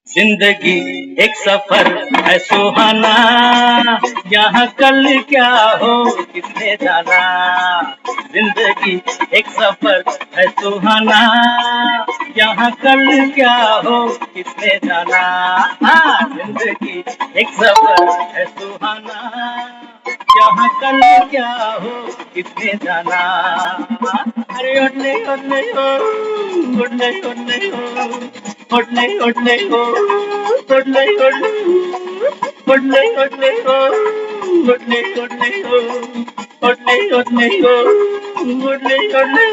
जिंदगी एक सफर है सुहाना, यहाँ कल क्या हो किसने जाना। जिंदगी एक सफर है सुहाना, यहाँ कल क्या हो किसने जाना। हाँ, जिंदगी एक सफर है सुहाना, यहाँ कल क्या हो किसने जाना। अरे ओले ओले ओ, ओले ओले ओ, ओले ओले ओ, ओले ओले ओले ओले ओ, ओले ओले ओ, ओले ओले ओ, ओले ओले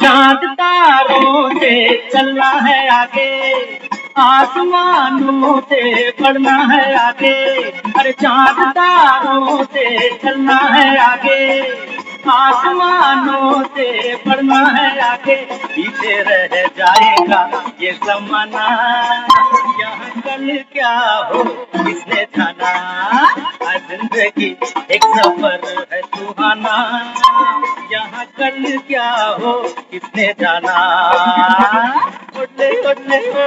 चांद तारों से चलना है आगे, आसमानों से बढ़ना है आगे। अरे चांद तारों से चलना है आगे, आसमानों से बढ़ना है आगे। पीछे रह जाएगा ये जमाना, यहाँ कल क्या हो किसने जाना। जिंदगी एक सफर है सुहाना, यहाँ कल क्या हो किसने जाना। उड़ने उड़ने हो,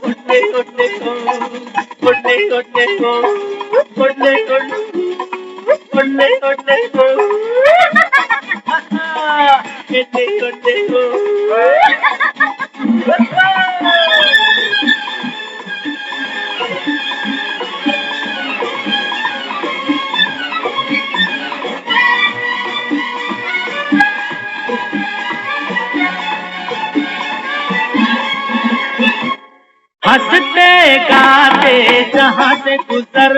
उड़ने उड़ने हो, उड़ने उड़ने हो, उड़ने उड़ने उड़ने उड़ने हो, उड़ने उड़ने हो। हंसते गाते जहाँ से गुजर,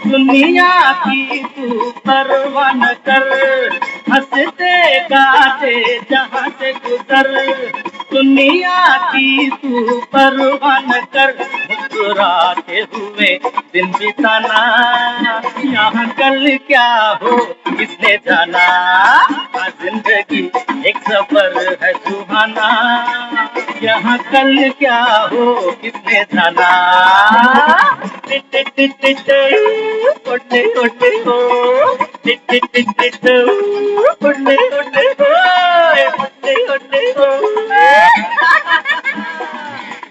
दुनिया की तू परवाह न कर। हंसते गाते जहाँ से गुजर, दुनिया की तू परवाह न कर। मुस्कुराते हुए दिन बिताना, यहाँ कल क्या हो किसने जाना। जिंदगी एक सफर है सुहाना, यहाँ कल क्या हो किसने जाना। टिट टिट टिट उड़ने उड़ने हो, टिट टिट टिट टिट उड़ने उड़ने हो, उड़ने उड़ने हो,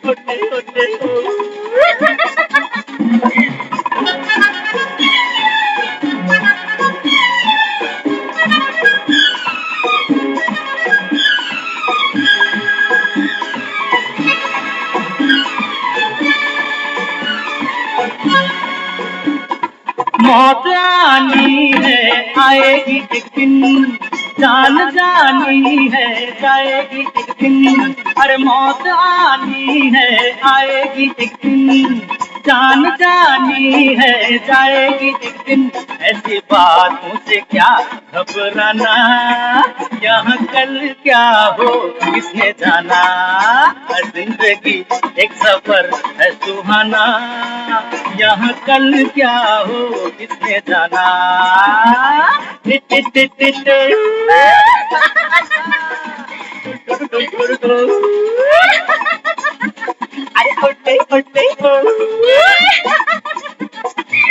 उड़ने उड़ने हो। मौत आनी है आएगी एक दिन, जान जानी है जाएगी एक दिन। अरे मौत आनी है आएगी एक दिन, जान जानी है जाएगी एक दिन। ऐसी बातों से क्या घबराना, यहाँ कल क्या हो किसने जाना। जिंदगी एक सफर है सुहाना, यहाँ कल क्या हो किसने जाना। टिट टिट टिट टिट अरे उड़ते उड़ते हो,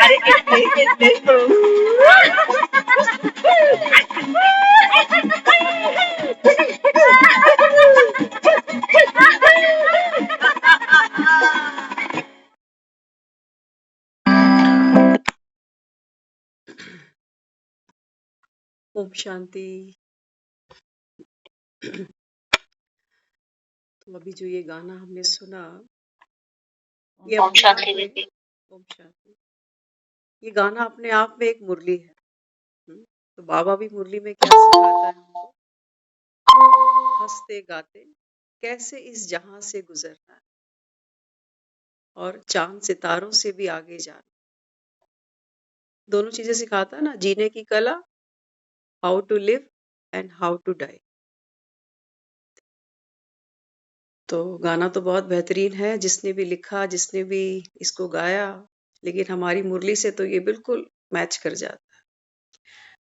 अरे इतने इतने हो। ओम शांति। तो अभी जो ये गाना हमने सुना, ये ओम अपने शांति आप में दीदी। ओम शांति, ये गाना अपने आप में एक मुरली है। तो बाबा भी मुरली में क्या सिखाता है हमको, हंसते गाते कैसे इस जहां से गुजरना है और चांद सितारों से भी आगे जाना। दोनों चीजें सिखाता है ना, जीने की कला, how to live and how to die. तो गाना तो बहुत बेहतरीन है, जिसने भी लिखा, जिसने भी इसको गाया, लेकिन हमारी मुरली से तो ये बिल्कुल मैच कर जाता है।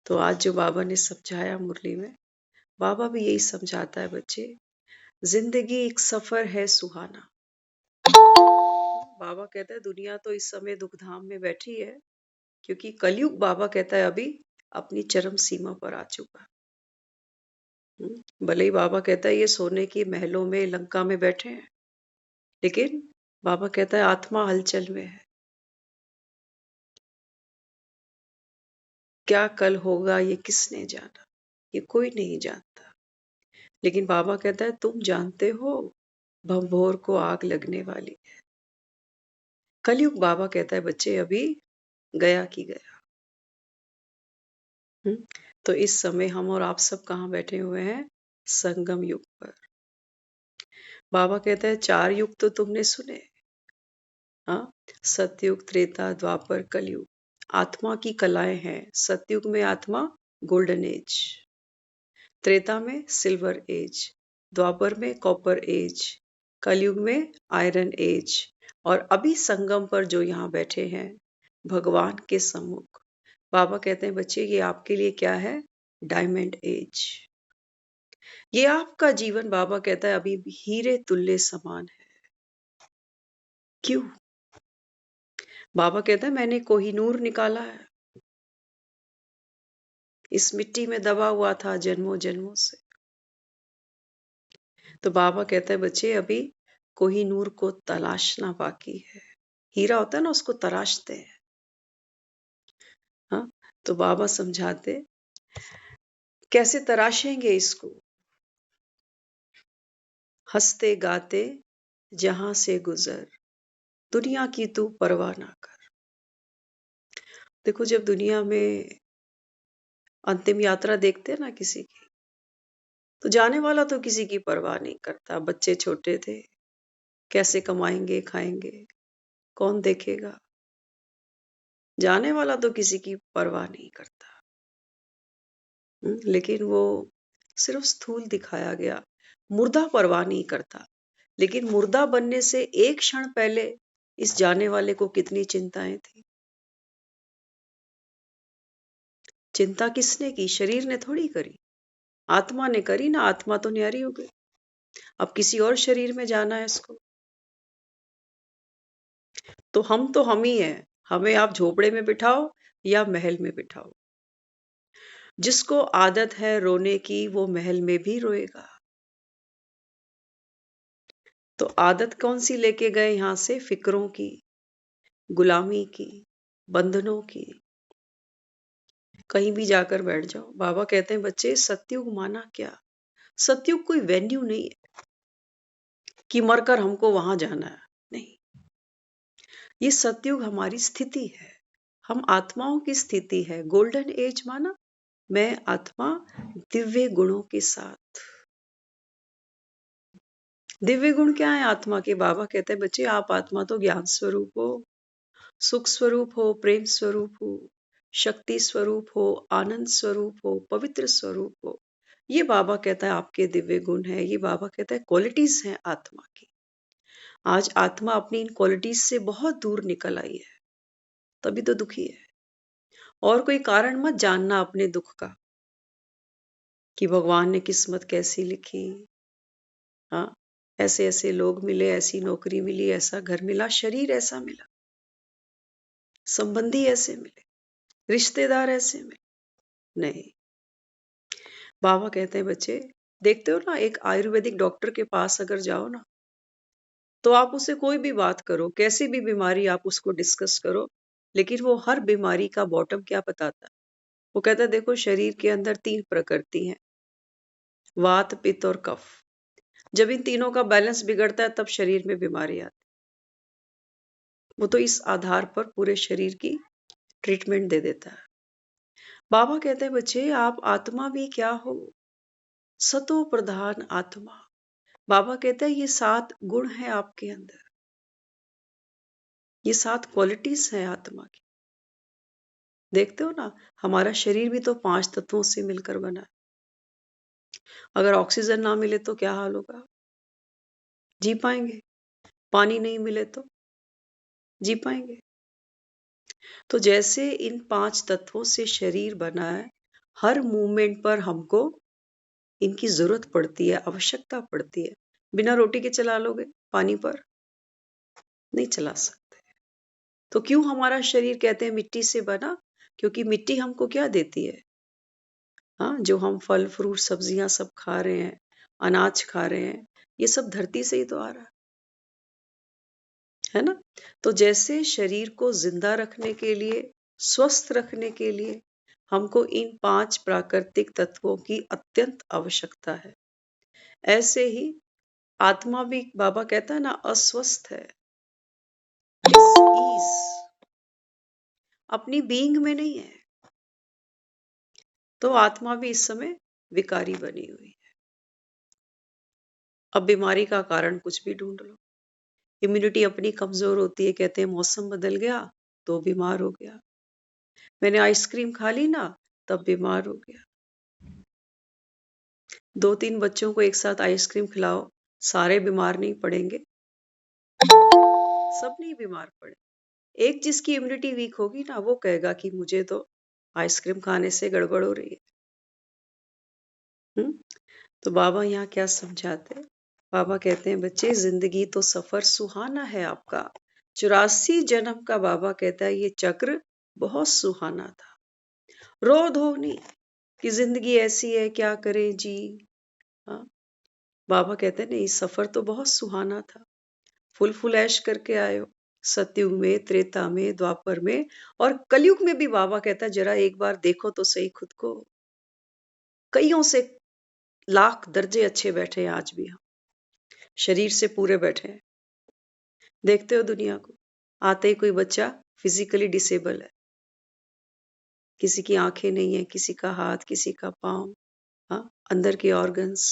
तो आज जो बाबा ने समझाया मुरली में, बाबा भी यही समझाता है बच्चे, जिंदगी एक सफर है सुहाना। बाबा कहता है दुनिया तो इस समय दुखधाम में बैठी है, क्योंकि कलयुग बाबा कहता है अभी अपनी चरम सीमा पर आ चुका। भले ही बाबा कहता है ये सोने के महलों में लंका में बैठे हैं, लेकिन बाबा कहता है आत्मा हलचल में है। क्या कल होगा ये किसने जाना, ये कोई नहीं जानता। लेकिन बाबा कहता है तुम जानते हो भंभोर को आग लगने वाली है। कलयुग बाबा कहता है बच्चे अभी गया की गया। तो इस समय हम और आप सब कहाँ बैठे हुए हैं? संगम युग पर। बाबा कहता है 4 युग तो तुमने सुने, हाँ, सतयुग, त्रेता, द्वापर, कलयुग। आत्मा की कलाएं हैं। सतयुग में आत्मा गोल्डन एज, त्रेता में सिल्वर एज, द्वापर में कॉपर एज, कलयुग में आयरन एज, और अभी संगम पर जो यहाँ बैठे हैं भगवान के सम्मुख, बाबा कहते हैं बच्चे ये आपके लिए क्या है? Diamond age. ये आपका जीवन बाबा कहता है अभी भी हीरे तुल्य समान है। क्यों? बाबा कहता है मैंने कोहिनूर निकाला है, इस मिट्टी में दबा हुआ था जन्मों जन्मों से। तो बाबा कहता है बच्चे अभी कोहिनूर को तलाशना बाकी है। हीरा होता है ना, उसको तराशते हैं। हाँ, तो बाबा समझाते कैसे तराशेंगे इसको। हंसते गाते जहां से गुजर, दुनिया की तू परवाह ना कर। देखो जब दुनिया में अंतिम यात्रा देखते हैं ना किसी की, तो जाने वाला तो किसी की परवाह नहीं करता। बच्चे छोटे थे, कैसे कमाएंगे खाएंगे, कौन देखेगा। जाने वाला तो किसी की परवाह नहीं करता। लेकिन वो सिर्फ स्थूल दिखाया गया, मुर्दा परवाह नहीं करता। लेकिन मुर्दा बनने से एक क्षण पहले इस जाने वाले को कितनी चिंताएं थी। चिंता किसने की? शरीर ने थोड़ी करी, आत्मा ने करी ना। आत्मा तो न्यारी हो गई, अब किसी और शरीर में जाना है इसको। तो हम ही हैं। हमें आप झोपड़े में बिठाओ या महल में बिठाओ, जिसको आदत है रोने की वो महल में भी रोएगा। तो आदत कौन सी लेके गए यहां से? फिक्रों की, गुलामी की, बंधनों की। कहीं भी जाकर बैठ जाओ। बाबा कहते हैं बच्चे सतयुग माना क्या? सतयुग कोई वेन्यू नहीं है कि मरकर हमको वहां जाना है, नहीं। ये सतयुग हमारी स्थिति है, हम आत्माओं की स्थिति है। गोल्डन एज माना मैं आत्मा दिव्य गुणों के साथ। दिव्य गुण क्या है आत्मा के? बाबा कहते हैं बच्चे आप आत्मा तो ज्ञान स्वरूप हो, सुख स्वरूप हो, प्रेम स्वरूप हो, शक्ति स्वरूप हो, आनंद स्वरूप हो, पवित्र स्वरूप हो। ये बाबा कहता है आपके दिव्य गुण है। ये बाबा कहता है क्वालिटीज हैं आत्मा की। आज आत्मा अपनी इन क्वालिटीज से बहुत दूर निकल आई है, तभी तो दुखी है। और कोई कारण मत जानना अपने दुख का कि भगवान ने किस्मत कैसी लिखी। हाँ, ऐसे ऐसे लोग मिले, ऐसी नौकरी मिली, ऐसा घर मिला, शरीर ऐसा मिला, संबंधी ऐसे मिले, रिश्तेदार ऐसे मिले। नहीं, बाबा कहते हैं बच्चे देखते हो ना, एक आयुर्वेदिक डॉक्टर के पास अगर जाओ ना, तो आप उससे कोई भी बात करो, कैसी भी बीमारी आप उसको डिस्कस करो, लेकिन वो हर बीमारी का बॉटम क्या बताता है? वो कहता है देखो शरीर के अंदर 3 प्रकृति हैं, वात, पित्त और कफ। जब इन तीनों का बैलेंस बिगड़ता है तब शरीर में बीमारी आती है। वो तो इस आधार पर पूरे शरीर की ट्रीटमेंट दे देता है। बाबा कहते हैं बच्चे आप आत्मा भी क्या हो? सतो प्रधान आत्मा। बाबा कहते हैं ये 7 गुण हैं आपके अंदर, ये 7 क्वालिटीज हैं आत्मा की। देखते हो ना, हमारा शरीर भी तो 5 तत्वों से मिलकर बना है। अगर ऑक्सीजन ना मिले तो क्या हाल होगा? जी पाएंगे? पानी नहीं मिले तो जी पाएंगे? तो जैसे इन 5 तत्वों से शरीर बना है, हर मूवमेंट पर हमको इनकी जरूरत पड़ती है, आवश्यकता पड़ती है। बिना रोटी के चला लोगे पानी पर? नहीं चला सकते। तो क्यों हमारा शरीर कहते हैं मिट्टी से बना? क्योंकि मिट्टी हमको क्या देती है? हाँ, जो हम फल फ्रूट सब्जियां सब खा रहे हैं, अनाज खा रहे हैं, ये सब धरती से ही तो आ रहा है ना? तो जैसे शरीर को जिंदा रखने के लिए, स्वस्थ रखने के लिए हमको इन 5 प्राकृतिक तत्वों की अत्यंत आवश्यकता है। ऐसे ही आत्मा भी बाबा कहता है ना अस्वस्थ है, डिसईज, अपनी बीइंग में नहीं है। तो आत्मा भी इस समय विकारी बनी हुई है। अब बीमारी का कारण कुछ भी ढूंढ लो, इम्यूनिटी अपनी कमजोर होती है। कहते हैं मौसम बदल गया तो बीमार हो गया, मैंने आइसक्रीम खा ली ना तब बीमार हो गया। 2-3 बच्चों को एक साथ आइसक्रीम खिलाओ, सारे बीमार नहीं पड़ेंगे? सब नहीं बीमार पड़े। एक जिसकी इम्यूनिटी वीक होगी ना वो कहेगा कि मुझे तो आइसक्रीम खाने से गड़बड़ हो रही है। तो बाबा यहाँ क्या समझाते हैं? बाबा कहते हैं बच्चे जिंदगी तो सफर सुहाना है आपका। 84 जन्म का बाबा कहता है ये चक्र बहुत सुहाना था। रो धो नहीं कि जिंदगी ऐसी है क्या करें जी। हाँ, बाबा कहते हैं नहीं, सफर तो बहुत सुहाना था, फुल ऐश करके आए हो। सतयुग में, त्रेता में, द्वापर में और कलयुग में भी बाबा कहता है जरा एक बार देखो तो सही खुद को। कईयों से लाख दर्जे अच्छे बैठे हैं आज भी हम, शरीर से पूरे बैठे हैं। देखते हो दुनिया को, आते ही कोई बच्चा फिजिकली डिसेबल है, किसी की आंखें नहीं है, किसी का हाथ, किसी का पाँव, हाँ, अंदर के ऑर्गन्स।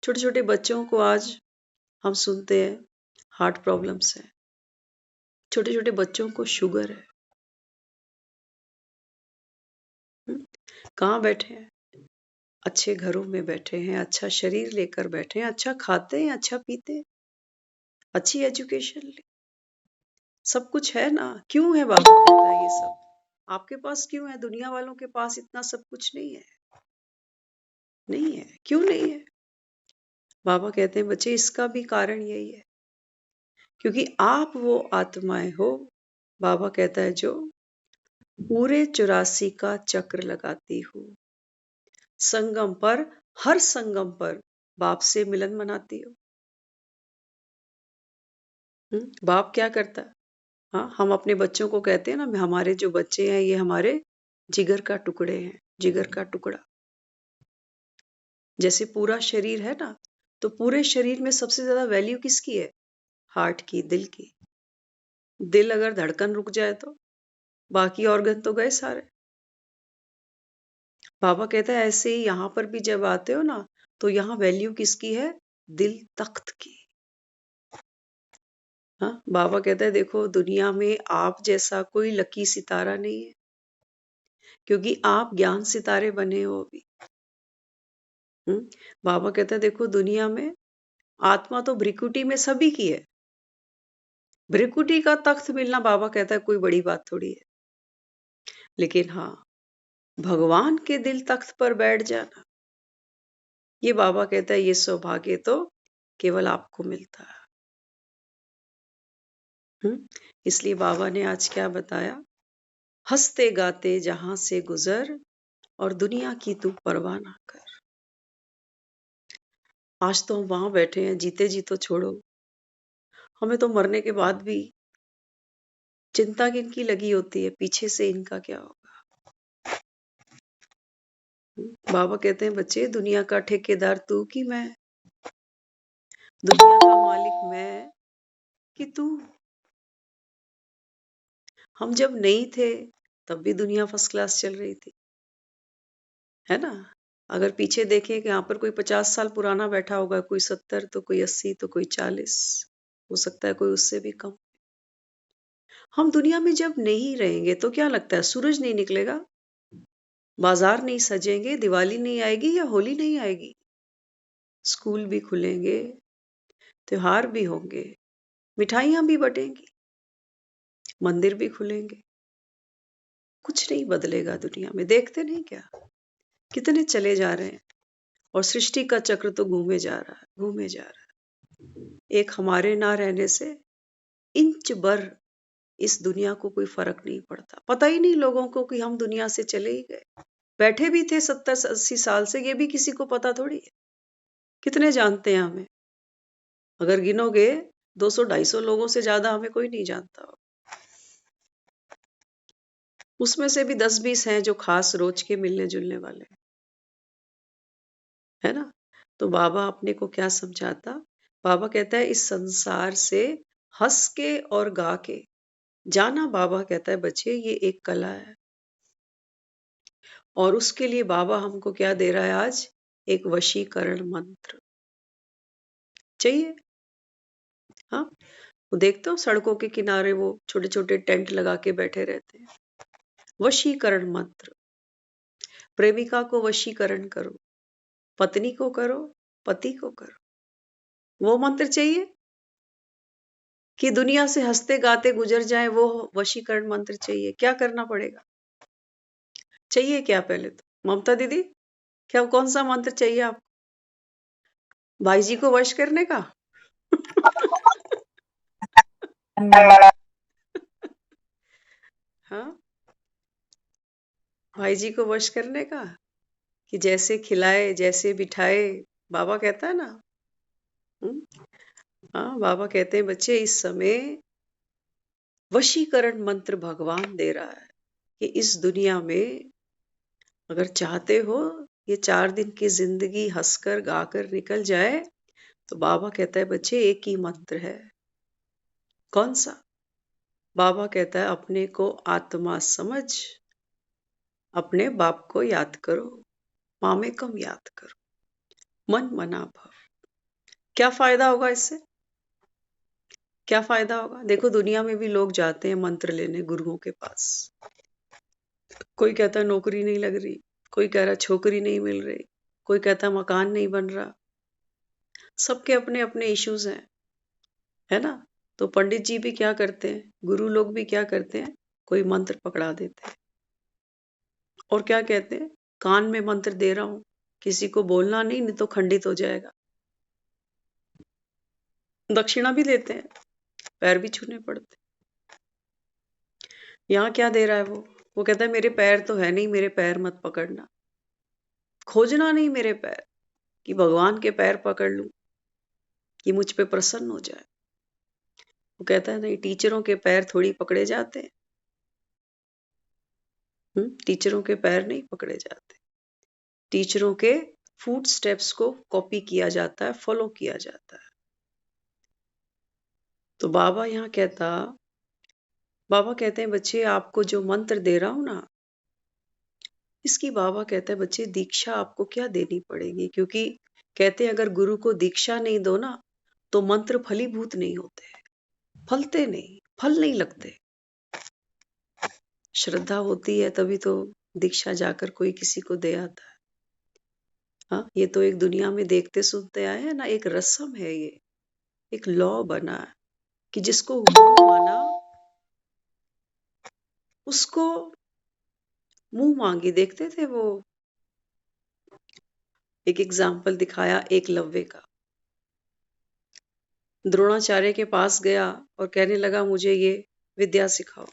छोटे छोटे बच्चों को आज हम सुनते हैं हार्ट प्रॉब्लम्स है, छोटे छोटे बच्चों को शुगर है। कहाँ बैठे हैं? अच्छे घरों में बैठे हैं, अच्छा शरीर लेकर बैठे हैं, अच्छा खाते हैं, अच्छा पीते हैं, अच्छी एजुकेशन ले, सब कुछ है ना। क्यों है बाबा कहता है ये सब आपके पास क्यों है? दुनिया वालों के पास इतना सब कुछ नहीं है। नहीं है, क्यों नहीं है? बाबा कहते हैं बच्चे इसका भी कारण यही है क्योंकि आप वो आत्माएं हो, बाबा कहता है जो पूरे 84 का चक्र लगाती हो, संगम पर, हर संगम पर बाप से मिलन मनाती हो। बाप क्या करता है? हाँ, हम अपने बच्चों को कहते हैं ना हमारे जो बच्चे हैं ये हमारे जिगर का टुकड़े हैं, जिगर का टुकड़ा। जैसे पूरा शरीर है ना, तो पूरे शरीर में सबसे ज्यादा वैल्यू किसकी है? हार्ट की, दिल की। दिल अगर धड़कन रुक जाए तो बाकी ऑर्गन तो गए सारे। बाबा कहता है ऐसे ही यहाँ पर भी जब आते हो ना तो यहाँ वैल्यू किसकी है? दिल तख्त की। हाँ, बाबा कहता है देखो दुनिया में आप जैसा कोई लकी सितारा नहीं है क्योंकि आप ज्ञान सितारे बने हो अभी। बाबा कहता है देखो दुनिया में आत्मा तो भ्रिकुटी में सभी की है, भ्रिकुटी का तख्त मिलना बाबा कहता है कोई बड़ी बात थोड़ी है। लेकिन हाँ, भगवान के दिल तख्त पर बैठ जाना, ये बाबा कहता है ये सौभाग्य तो केवल आपको मिलता है। इसलिए बाबा ने आज क्या बताया? हंसते गाते जहां से गुजर और दुनिया की तू परवाह ना कर। आज तो हम वहां बैठे हैं, जीते जी तो छोड़ो, हमें तो मरने के बाद भी चिंता किनकी लगी होती है, पीछे से इनका क्या होगा। बाबा कहते हैं बच्चे दुनिया का ठेकेदार तू कि मैं, दुनिया का मालिक मैं कि तू। हम जब नहीं थे तब भी दुनिया फर्स्ट क्लास चल रही थी, है ना? अगर पीछे देखें कि यहाँ पर कोई 50 साल पुराना बैठा होगा, कोई 70, तो कोई 80, तो कोई 40, हो सकता है कोई उससे भी कम। हम दुनिया में जब नहीं रहेंगे तो क्या लगता है सूरज नहीं निकलेगा, बाजार नहीं सजेंगे, दिवाली नहीं आएगी या होली नहीं आएगी? स्कूल भी खुलेंगे, त्योहार भी होंगे, मिठाइयां भी बटेंगी, मंदिर भी खुलेंगे, कुछ नहीं बदलेगा दुनिया में। देखते नहीं क्या कितने चले जा रहे हैं, और सृष्टि का चक्र तो घूमे जा रहा है, घूमे जा रहा है। एक हमारे ना रहने से इंच भर इस दुनिया को कोई फर्क नहीं पड़ता। पता ही नहीं लोगों को कि हम दुनिया से चले ही गए। बैठे भी थे 70-80 साल से, ये भी किसी को पता थोड़ी है। कितने जानते हैं हमें? अगर गिनोगे 200-250 लोगों से ज्यादा हमें कोई नहीं जानता हो। उसमें से भी 10-20 हैं जो खास रोज के मिलने जुलने वाले हैं, है ना? तो बाबा अपने को क्या समझाता? बाबा कहता है इस संसार से हंस के और गा के जाना। बाबा कहता है बच्चे ये एक कला है, और उसके लिए बाबा हमको क्या दे रहा है आज? एक वशीकरण मंत्र चाहिए। हाँ, वो देखते हो सड़कों के किनारे वो छोटे छोटे टेंट लगा के बैठे रहते हैं। वशीकरण मंत्र। प्रेमिका को वशीकरण करो, पत्नी को करो, पति को करो। वो मंत्र चाहिए कि दुनिया से हंसते गाते गुजर जाए, वो वशीकरण मंत्र चाहिए। क्या करना पड़ेगा? चाहिए क्या? पहले तो ममता दीदी, क्या कौन सा मंत्र चाहिए आपको? भाई जी को वश करने का? हाँ, भाई जी को वश करने का, कि जैसे खिलाए जैसे बिठाए। बाबा कहता है ना। हाँ, बाबा कहते हैं बच्चे इस समय वशीकरण मंत्र भगवान दे रहा है कि इस दुनिया में अगर चाहते हो ये 4 दिन की जिंदगी हंसकर गाकर निकल जाए, तो बाबा कहता है बच्चे एक ही मंत्र है। कौन सा? बाबा कहता है अपने को आत्मा समझ, अपने बाप को याद करो, मामेकम याद करो, मन मना भव। क्या फायदा होगा इससे? क्या फायदा होगा? देखो दुनिया में भी लोग जाते हैं मंत्र लेने गुरुओं के पास। कोई कहता है नौकरी नहीं लग रही, कोई कह रहा है छोकरी नहीं मिल रही, कोई कहता है मकान नहीं बन रहा। सबके अपने अपने इश्यूज हैं, है ना? तो पंडित जी भी क्या करते हैं, गुरु लोग भी क्या करते हैं, कोई मंत्र पकड़ा देते हैं और क्या कहते हैं, कान में मंत्र दे रहा हूं, किसी को बोलना नहीं, नहीं तो खंडित हो जाएगा। दक्षिणा भी देते हैं, पैर भी छूने पड़ते। यहाँ क्या दे रहा है वो कहता है मेरे पैर तो है नहीं, मेरे पैर मत पकड़ना। खोजना नहीं मेरे पैर, कि भगवान के पैर पकड़ लूं, कि मुझ पे प्रसन्न हो जाए। वो कहता है नहीं, टीचरों के पैर थोड़ी पकड़े जाते हैं। टीचरों के पैर नहीं पकड़े जाते। टीचरों के फूट स्टेप्स को कॉपी किया जाता है, फॉलो किया जाता है। तो बाबा यहाँ कहता, बाबा कहते हैं बच्चे आपको जो मंत्र दे रहा हूं ना, इसकी बाबा कहता है बच्चे दीक्षा आपको क्या देनी पड़ेगी, क्योंकि कहते हैं अगर गुरु को दीक्षा नहीं दो ना, तो मंत्र फलीभूत नहीं होते, फलते नहीं, फल नहीं लगते। श्रद्धा होती है तभी तो दीक्षा जाकर कोई किसी को दे आता है। हाँ, ये तो एक दुनिया में देखते सुनते आए हैं ना, एक रस्म है, ये एक लॉ बना है कि जिसको गुरु माना उसको मुंह मांगी। देखते थे वो एक एग्जाम्पल दिखाया एकलव्य का। द्रोणाचार्य के पास गया और कहने लगा मुझे ये विद्या सिखाओ।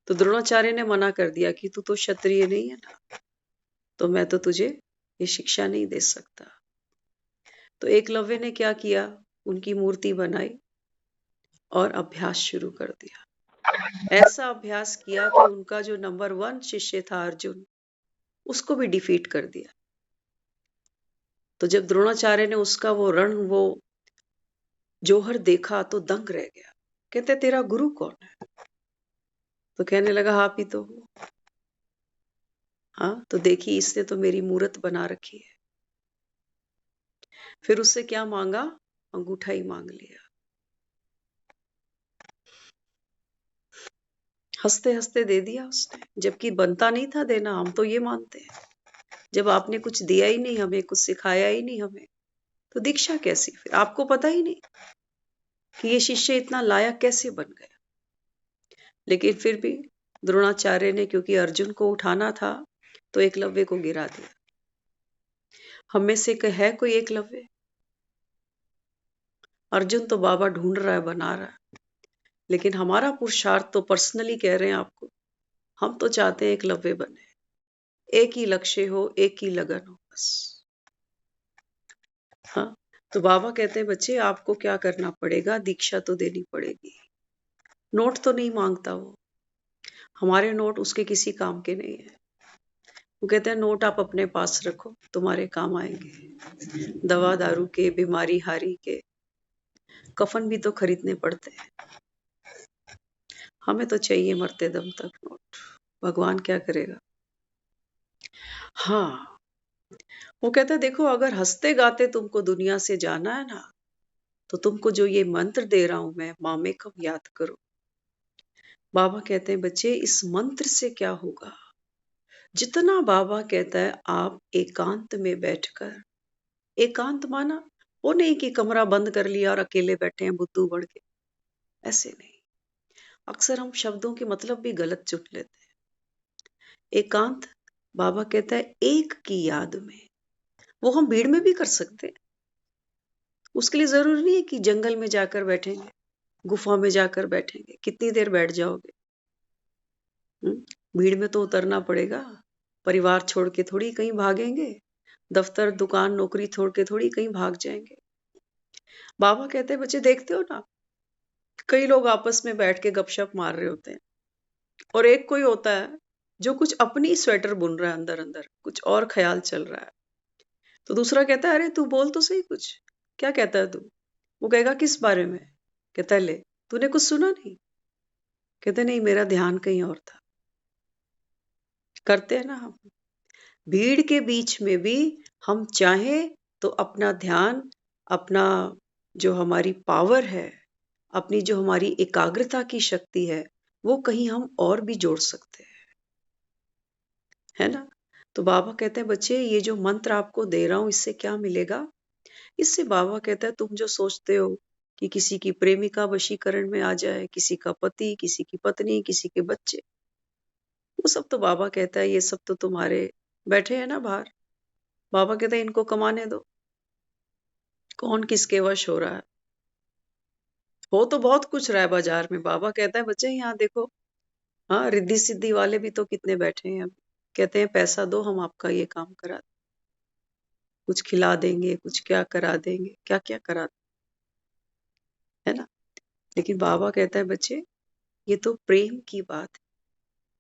तो द्रोणाचार्य ने मना कर दिया कि तू तो क्षत्रिय नहीं है ना, तो मैं तो तुझे ये शिक्षा नहीं दे सकता। तो एकलव्य ने क्या किया, उनकी मूर्ति बनाई और अभ्यास शुरू कर दिया। ऐसा अभ्यास किया कि उनका जो नंबर 1 शिष्य था अर्जुन, उसको भी डिफीट कर दिया। तो जब द्रोणाचार्य ने उसका वो जौहर देखा तो दंग रह गया। कहते तेरा गुरु कौन है? तो कहने लगा आप ही तो हो। हाँ, तो देखी इसने तो मेरी मूरत बना रखी है। फिर उससे क्या मांगा? अंगूठा ही मांग लिया। हंसते हंसते दे दिया उसने, जबकि बनता नहीं था देना। हम तो ये मानते हैं जब आपने कुछ दिया ही नहीं हमें, कुछ सिखाया ही नहीं हमें, तो दीक्षा कैसी? फिर आपको पता ही नहीं कि ये शिष्य इतना लायक कैसे बन गया। लेकिन फिर भी द्रोणाचार्य ने, क्योंकि अर्जुन को उठाना था, तो एकलव्य को गिरा दिया। हम में से है कोई एकलव्य? अर्जुन तो बाबा ढूंढ रहा है, बना रहा है, लेकिन हमारा पुरुषार्थ तो पर्सनली कह रहे हैं आपको, हम तो चाहते हैं एकलव्य बने, एक ही लक्ष्य हो, एक ही लगन हो बस। हाँ, तो बाबा कहते हैं बच्चे आपको क्या करना पड़ेगा, दीक्षा तो देनी पड़ेगी। नोट तो नहीं मांगता वो, हमारे नोट उसके किसी काम के नहीं है। वो कहते हैं नोट आप अपने पास रखो, तुम्हारे काम आएंगे, दवा दारू के, बीमारी हारी के, कफन भी तो खरीदने पड़ते हैं। हमें तो चाहिए मरते दम तक नोट, भगवान क्या करेगा। हाँ, वो कहता है देखो अगर हंसते गाते तुमको दुनिया से जाना है ना, तो तुमको जो ये मंत्र दे रहा हूं मैं, मामेकम याद करो। बाबा कहते हैं बच्चे इस मंत्र से क्या होगा, जितना बाबा कहता है आप एकांत में बैठकर, एकांत माना वो नहीं कि कमरा बंद कर लिया और अकेले बैठे हैं बुद्धू बन के, ऐसे नहीं। अक्सर हम शब्दों के मतलब भी गलत चुन लेते हैं। एकांत, बाबा कहता है एक की याद में, वो हम भीड़ में भी कर सकते हैं। उसके लिए जरूरी नहीं है कि जंगल में जाकर बैठेंगे, गुफा में जाकर बैठेंगे, कितनी देर बैठ जाओगे। भीड़ में तो उतरना पड़ेगा, परिवार छोड़ के थोड़ी कहीं भागेंगे, दफ्तर दुकान नौकरी छोड़ के थोड़ी कहीं भाग जाएंगे। बाबा कहते हैं बच्चे देखते हो ना, कई लोग आपस में बैठ के गपशप मार रहे होते हैं, और एक कोई होता है जो कुछ अपनी स्वेटर बुन रहा है, अंदर अंदर कुछ और ख्याल चल रहा है। तो दूसरा कहता है अरे तू बोल तो सही कुछ, क्या कहता है तू। वो कहेगा किस बारे में, कहता है ले तूने कुछ सुना नहीं, कहते नहीं मेरा ध्यान कहीं और था। करते हैं ना हम, भीड़ के बीच में भी हम चाहें तो अपना ध्यान, अपना जो हमारी पावर है, अपनी जो हमारी एकाग्रता की शक्ति है, वो कहीं हम और भी जोड़ सकते हैं, है ना। तो बाबा कहते हैं बच्चे ये जो मंत्र आपको दे रहा हूं इससे क्या मिलेगा। इससे बाबा कहता है तुम जो सोचते हो कि किसी की प्रेमिका वशीकरण में आ जाए, किसी का पति, किसी की पत्नी, किसी के बच्चे, वो सब तो बाबा कहता है ये सब तो तुम्हारे बैठे हैं ना बाहर। बाबा कहता है इनको कमाने दो, कौन किसके वश हो रहा है। हो तो बहुत कुछ रहा है बाजार में, बाबा कहता है बच्चे यहाँ देखो, हाँ रिद्धि सिद्धि वाले भी तो कितने बैठे हैं। अब कहते हैं पैसा दो हम आपका ये काम करा दें, कुछ खिला देंगे, कुछ क्या करा देंगे, क्या क्या करा देंगे, है ना। लेकिन बाबा कहता है बच्चे ये तो प्रेम की बात है,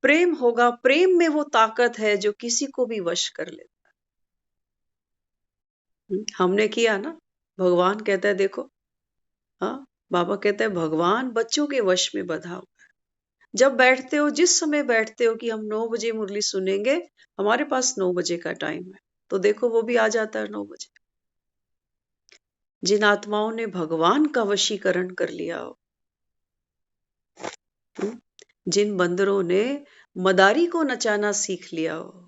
प्रेम होगा, प्रेम में वो ताकत है जो किसी को भी वश कर लेता है। हमने किया ना, भगवान कहता है देखो, हाँ बाबा कहता है भगवान बच्चों के वश में बंधा हुआ है। जब बैठते हो, जिस समय बैठते हो कि हम 9 बजे मुरली सुनेंगे, हमारे पास 9 बजे का टाइम है, तो देखो वो भी आ जाता है 9 बजे। जिन आत्माओं ने भगवान का वशीकरण कर लिया हो, जिन बंदरों ने मदारी को नचाना सीख लिया हो,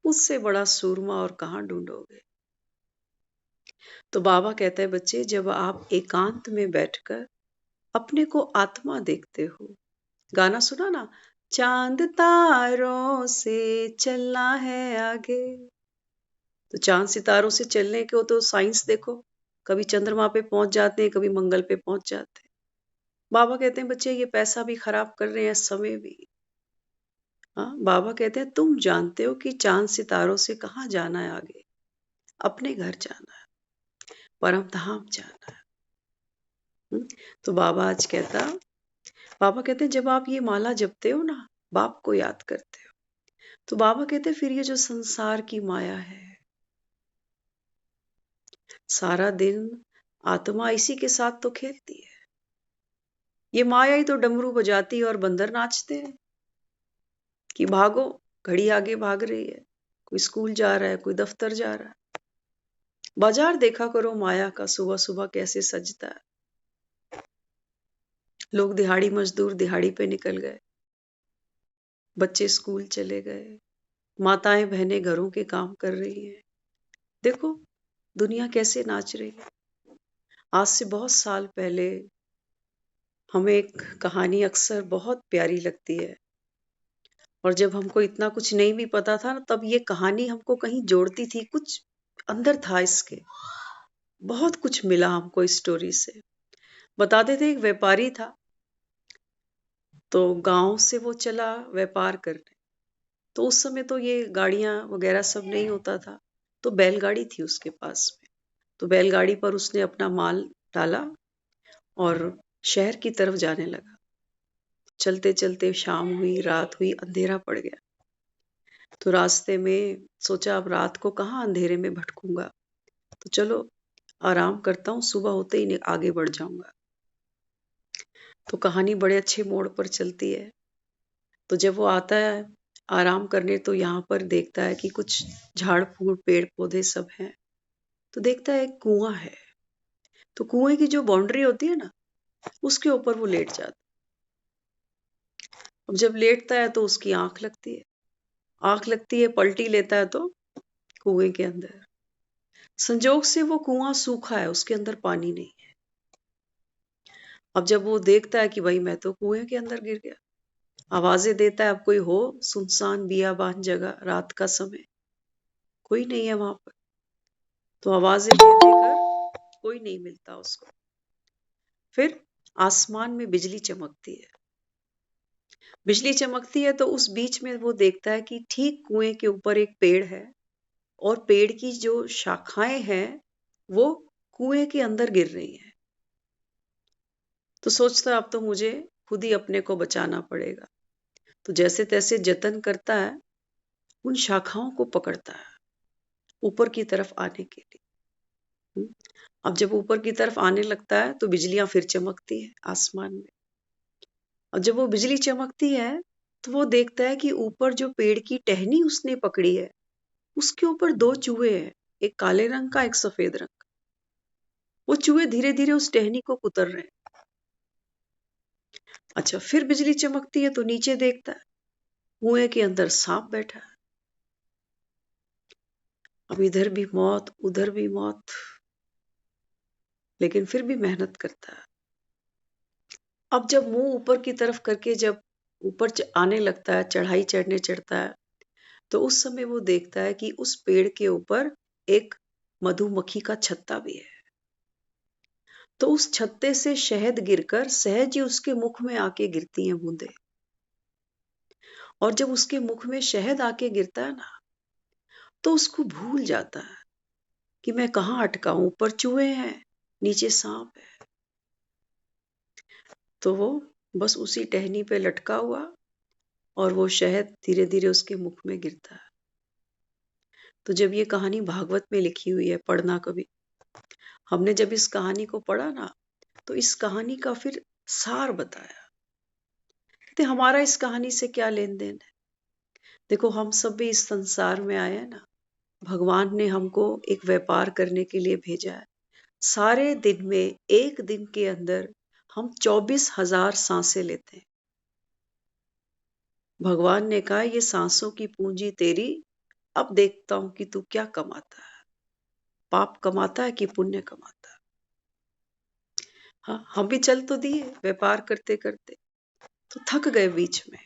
उससे बड़ा सूरमा और कहाँ ढूंढोगे। तो बाबा कहते हैं बच्चे जब आप एकांत में बैठकर अपने को आत्मा देखते हो, गाना सुना ना, चांद तारों से चलना है आगे। तो चांद सितारों से चलने को तो साइंस देखो, कभी चंद्रमा पे पहुंच जाते हैं, कभी मंगल पे पहुंच जाते हैं। बाबा कहते हैं बच्चे ये पैसा भी खराब कर रहे हैं, समय भी। हाँ, बाबा कहते हैं तुम जानते हो कि चांद सितारों से कहाँ जाना है आगे, अपने घर जाना है, परम धाम जाना है। तो बाबा आज कहता, बाबा कहते हैं जब आप ये माला जपते हो ना, बाप को याद करते हो, तो बाबा कहते हैं फिर ये जो संसार की माया है, सारा दिन आत्मा इसी के साथ तो खेलती है। ये माया ही तो डमरू बजाती है और बंदर नाचते हैं कि भागो, घड़ी आगे भाग रही है, कोई स्कूल जा रहा है, कोई दफ्तर जा रहा है। बाजार देखा करो माया का सुबह सुबह कैसे सजता है। लोग दिहाड़ी मजदूर दिहाड़ी पे निकल गए, बच्चे स्कूल चले गए, माताएं बहनें घरों के काम कर रही हैं। देखो दुनिया कैसे नाच रही है। आज से बहुत साल पहले हमें एक कहानी अक्सर बहुत प्यारी लगती है। और जब हमको इतना कुछ नहीं भी पता था ना, तब ये कहानी हमको कहीं जोड़ती थी, कुछ अंदर था इसके। बहुत कुछ मिला हमको इस स्टोरी से। बताते थे एक व्यापारी था, तो गांव से वो चला व्यापार करने। तो उस समय तो ये गाड़ियां वगैरह सब नहीं होता था, तो बैलगाड़ी थी उसके पास में। तो बैलगाड़ी पर उसने अपना माल डाला और शहर की तरफ जाने लगा। चलते चलते शाम हुई, रात हुई, अंधेरा पड़ गया। तो रास्ते में सोचा अब रात को कहाँ अंधेरे में भटकूंगा, तो चलो आराम करता हूँ, सुबह होते ही आगे बढ़ जाऊंगा। तो कहानी बड़े अच्छे मोड़ पर चलती है। तो जब वो आता है आराम करने, तो यहाँ पर देखता है कि कुछ झाड़ फूल पेड़ पौधे सब हैं। तो देखता है एक कुआं है। तो कुएं की जो बाउंड्री होती है ना, उसके ऊपर वो लेट जाता। अब जब लेटता है तो उसकी आंख लगती है। आंख लगती है, पलटी लेता है तो कुएं के अंदर संजोग से वो कुआं सूखा है, उसके अंदर पानी नहीं है। अब जब वो देखता है कि भाई मैं तो कुएं के अंदर गिर गया, आवाजें देता है, अब कोई हो, सुनसान बियाबान जगह, रात का समय, कोई नहीं है वहां पर। तो आवाजें दे देकर कोई नहीं मिलता उसको। फिर आसमान में बिजली चमकती है। बिजली चमकती है तो उस बीच में वो देखता है कि ठीक कुएं के ऊपर एक पेड़ है, और पेड़ की जो शाखाएं हैं वो कुएं के अंदर गिर रही हैं। तो सोचता अब तो मुझे खुद ही अपने को बचाना पड़ेगा। तो जैसे तैसे जतन करता है, उन शाखाओं को पकड़ता है ऊपर की तरफ आने के लिए। हम्म। अब जब ऊपर की तरफ आने लगता है तो बिजलियां फिर चमकती है आसमान में। और जब वो बिजली चमकती है तो वो देखता है कि ऊपर जो पेड़ की टहनी उसने पकड़ी है, उसके ऊपर दो चूहे हैं, एक काले रंग का, एक सफेद रंग का। वो चूहे धीरे धीरे उस टहनी को कुतर रहे हैं। अच्छा, फिर बिजली चमकती है तो नीचे देखता है, कुएं के अंदर सांप बैठा है। अब इधर भी मौत, उधर भी मौत, लेकिन फिर भी मेहनत करता है। अब जब मुंह ऊपर की तरफ करके जब ऊपर आने लगता है, चढ़ाई चढ़ने चढ़ता है, तो उस समय वो देखता है कि उस पेड़ के ऊपर एक मधुमक्खी का छत्ता भी है। तो उस छत्ते से शहद गिरकर सहज ही उसके मुख में आके गिरती हैं बूंदे। और जब उसके मुख में शहद आके गिरता है ना, तो उसको भूल जाता है कि मैं कहाँ अटका हूं, ऊपर चूहे हैं, नीचे सांप है। तो वो बस उसी टहनी पे लटका हुआ, और वो शहद धीरे धीरे उसके मुख में गिरता है। तो जब ये कहानी भागवत में लिखी हुई है, पढ़ना कभी, हमने जब इस कहानी को पढ़ा ना, तो इस कहानी का फिर सार बताया। कहते हमारा इस कहानी से क्या लेन देन है। देखो हम सब भी इस संसार में आए हैं ना, भगवान ने हमको एक व्यापार करने के लिए भेजा है। सारे दिन में एक दिन के अंदर हम 24,000 सांसें लेते हैं। भगवान ने कहा ये सांसों की पूंजी तेरी, अब देखता हूं कि तू क्या कमाता है, पाप कमाता है कि पुण्य कमाता है। हाँ, हम भी चल तो दिए व्यापार करते करते, तो थक गए, बीच में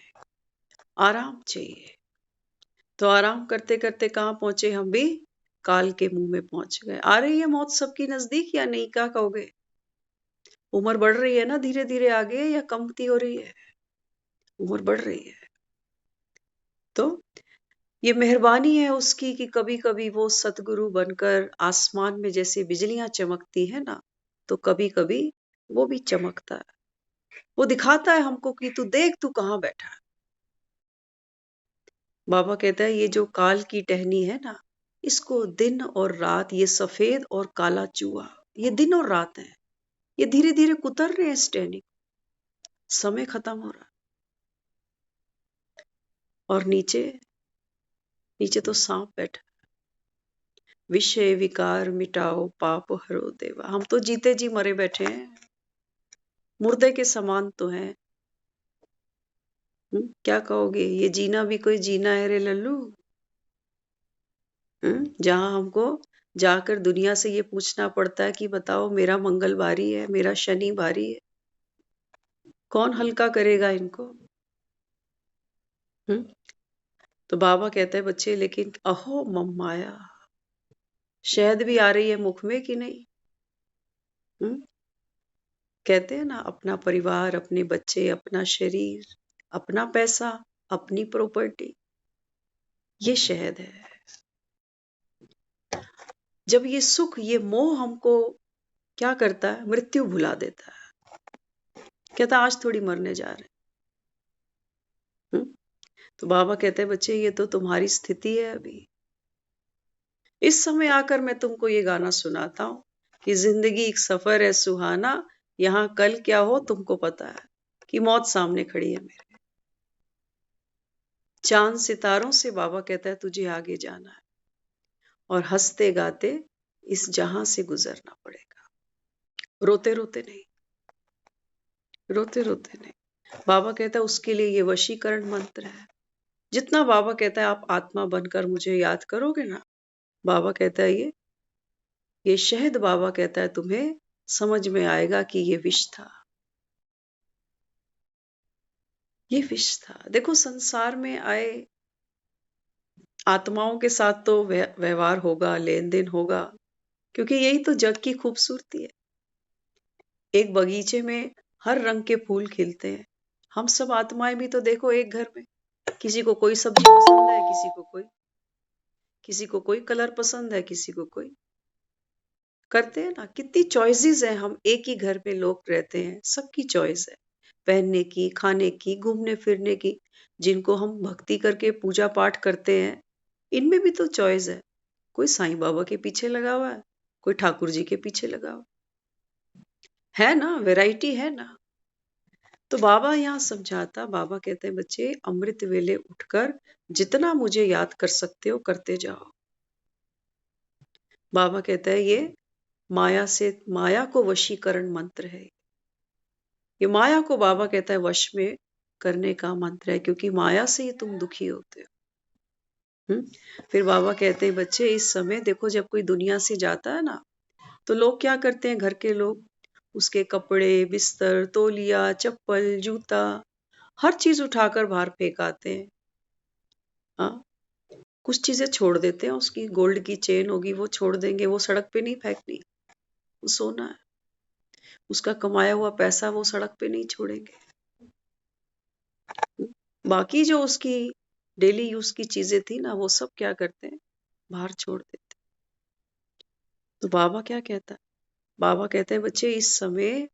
आराम चाहिए। तो आराम करते करते कहाँ पहुंचे हम भी, काल के मुंह में पहुंच गए। आ रही है मौत सबकी नजदीक या नहीं, क्या कहोगे? उम्र बढ़ रही है ना धीरे धीरे आगे, या कमती हो रही है? उम्र बढ़ रही है। तो ये मेहरबानी है उसकी कि कभी कभी वो सतगुरु बनकर आसमान में जैसे बिजलियां चमकती है ना, तो कभी कभी वो भी चमकता है। वो दिखाता है हमको कि तू देख, तू कहाँ बैठा है। बाबा कहता है ये जो काल की टहनी है ना, इसको दिन और रात, ये सफेद और काला चूहा, ये दिन और रात है, ये धीरे धीरे कुतर रहे हैं इस टहनी को। समय खत्म हो रहा। और नीचे, नीचे तो सांप बैठा। विषय विकार मिटाओ पाप हरो देवा। हम तो जीते जी मरे बैठे हैं, मुर्दे के समान तो हैं। क्या कहोगे, ये जीना भी कोई जीना है रे लल्लू? जहां हमको जाकर दुनिया से ये पूछना पड़ता है कि बताओ मेरा मंगल भारी है, मेरा शनि भारी है, कौन हल्का करेगा इनको? हम्म तो बाबा कहते हैं बच्चे, लेकिन अहो मम माया, शहद भी आ रही है मुख में कि नहीं? हम्म कहते हैं ना, अपना परिवार, अपने बच्चे, अपना शरीर, अपना पैसा, अपनी प्रॉपर्टी, ये शहद है। जब ये सुख, ये मोह हमको क्या करता है? मृत्यु भुला देता है। कहता आज थोड़ी मरने जा रहे हैं। तो बाबा कहते हैं बच्चे, ये तो तुम्हारी स्थिति है अभी। इस समय आकर मैं तुमको ये गाना सुनाता हूं कि जिंदगी एक सफर है सुहाना, यहाँ कल क्या हो तुमको पता है, कि मौत सामने खड़ी है मेरे। चांद सितारों से बाबा कहता है तुझे आगे जाना है, और हंसते गाते इस जहां से गुजरना पड़ेगा। रोते रोते नहीं, रोते रोते नहीं। बाबा कहता है उसके लिए ये वशीकरण मंत्र है। जितना बाबा कहता है आप आत्मा बनकर मुझे याद करोगे ना, बाबा कहता है ये शहद, बाबा कहता है तुम्हें समझ में आएगा कि ये विष था, ये विष था। देखो संसार में आए आत्माओं के साथ तो व्यवहार होगा, लेन देन होगा, क्योंकि यही तो जग की खूबसूरती है। एक बगीचे में हर रंग के फूल खिलते हैं। हम सब आत्माएं भी तो देखो एक घर में, किसी को कोई सब्जी पसंद है, किसी को कोई कलर पसंद है, किसी को कोई। करते हैं ना, कितनी चॉइसेस है। हम एक ही घर में लोग रहते हैं, सबकी चॉइस है, पहनने की, खाने की, घूमने फिरने की। जिनको हम भक्ति करके पूजा पाठ करते हैं, इनमें भी तो चॉइस है। कोई साईं बाबा के पीछे लगा हुआ है, कोई ठाकुर जी के पीछे लगा हुआ है ना, वैरायटी है ना। तो बाबा यहाँ समझाता, बाबा कहते हैं बच्चे अमृत वेले उठकर जितना मुझे याद कर सकते हो करते जाओ। बाबा कहता है ये माया को वशीकरण मंत्र है। ये माया को बाबा कहता है वश में करने का मंत्र है, क्योंकि माया से ही तुम दुखी होते हो। फिर बाबा कहते हैं बच्चे इस समय देखो, जब कोई दुनिया से जाता है ना, तो लोग क्या करते हैं, घर के लोग उसके कपड़े, बिस्तर, तौलिया, चप्पल, जूता, हर चीज उठाकर बाहर फेंक आते हैं। हाँ, कुछ चीजें छोड़ देते हैं, उसकी गोल्ड की चेन होगी वो छोड़ देंगे, वो सड़क पे नहीं फेंकनी, वो सोना है। उसका कमाया हुआ पैसा वो सड़क पे नहीं छोड़ेंगे। बाकी जो उसकी डेली यूज की चीजें थी ना, वो सब क्या करते हैं, बाहर छोड़ देते। तो बाबा क्या कहता है? बाबा कहते हैं बच्चे इस समय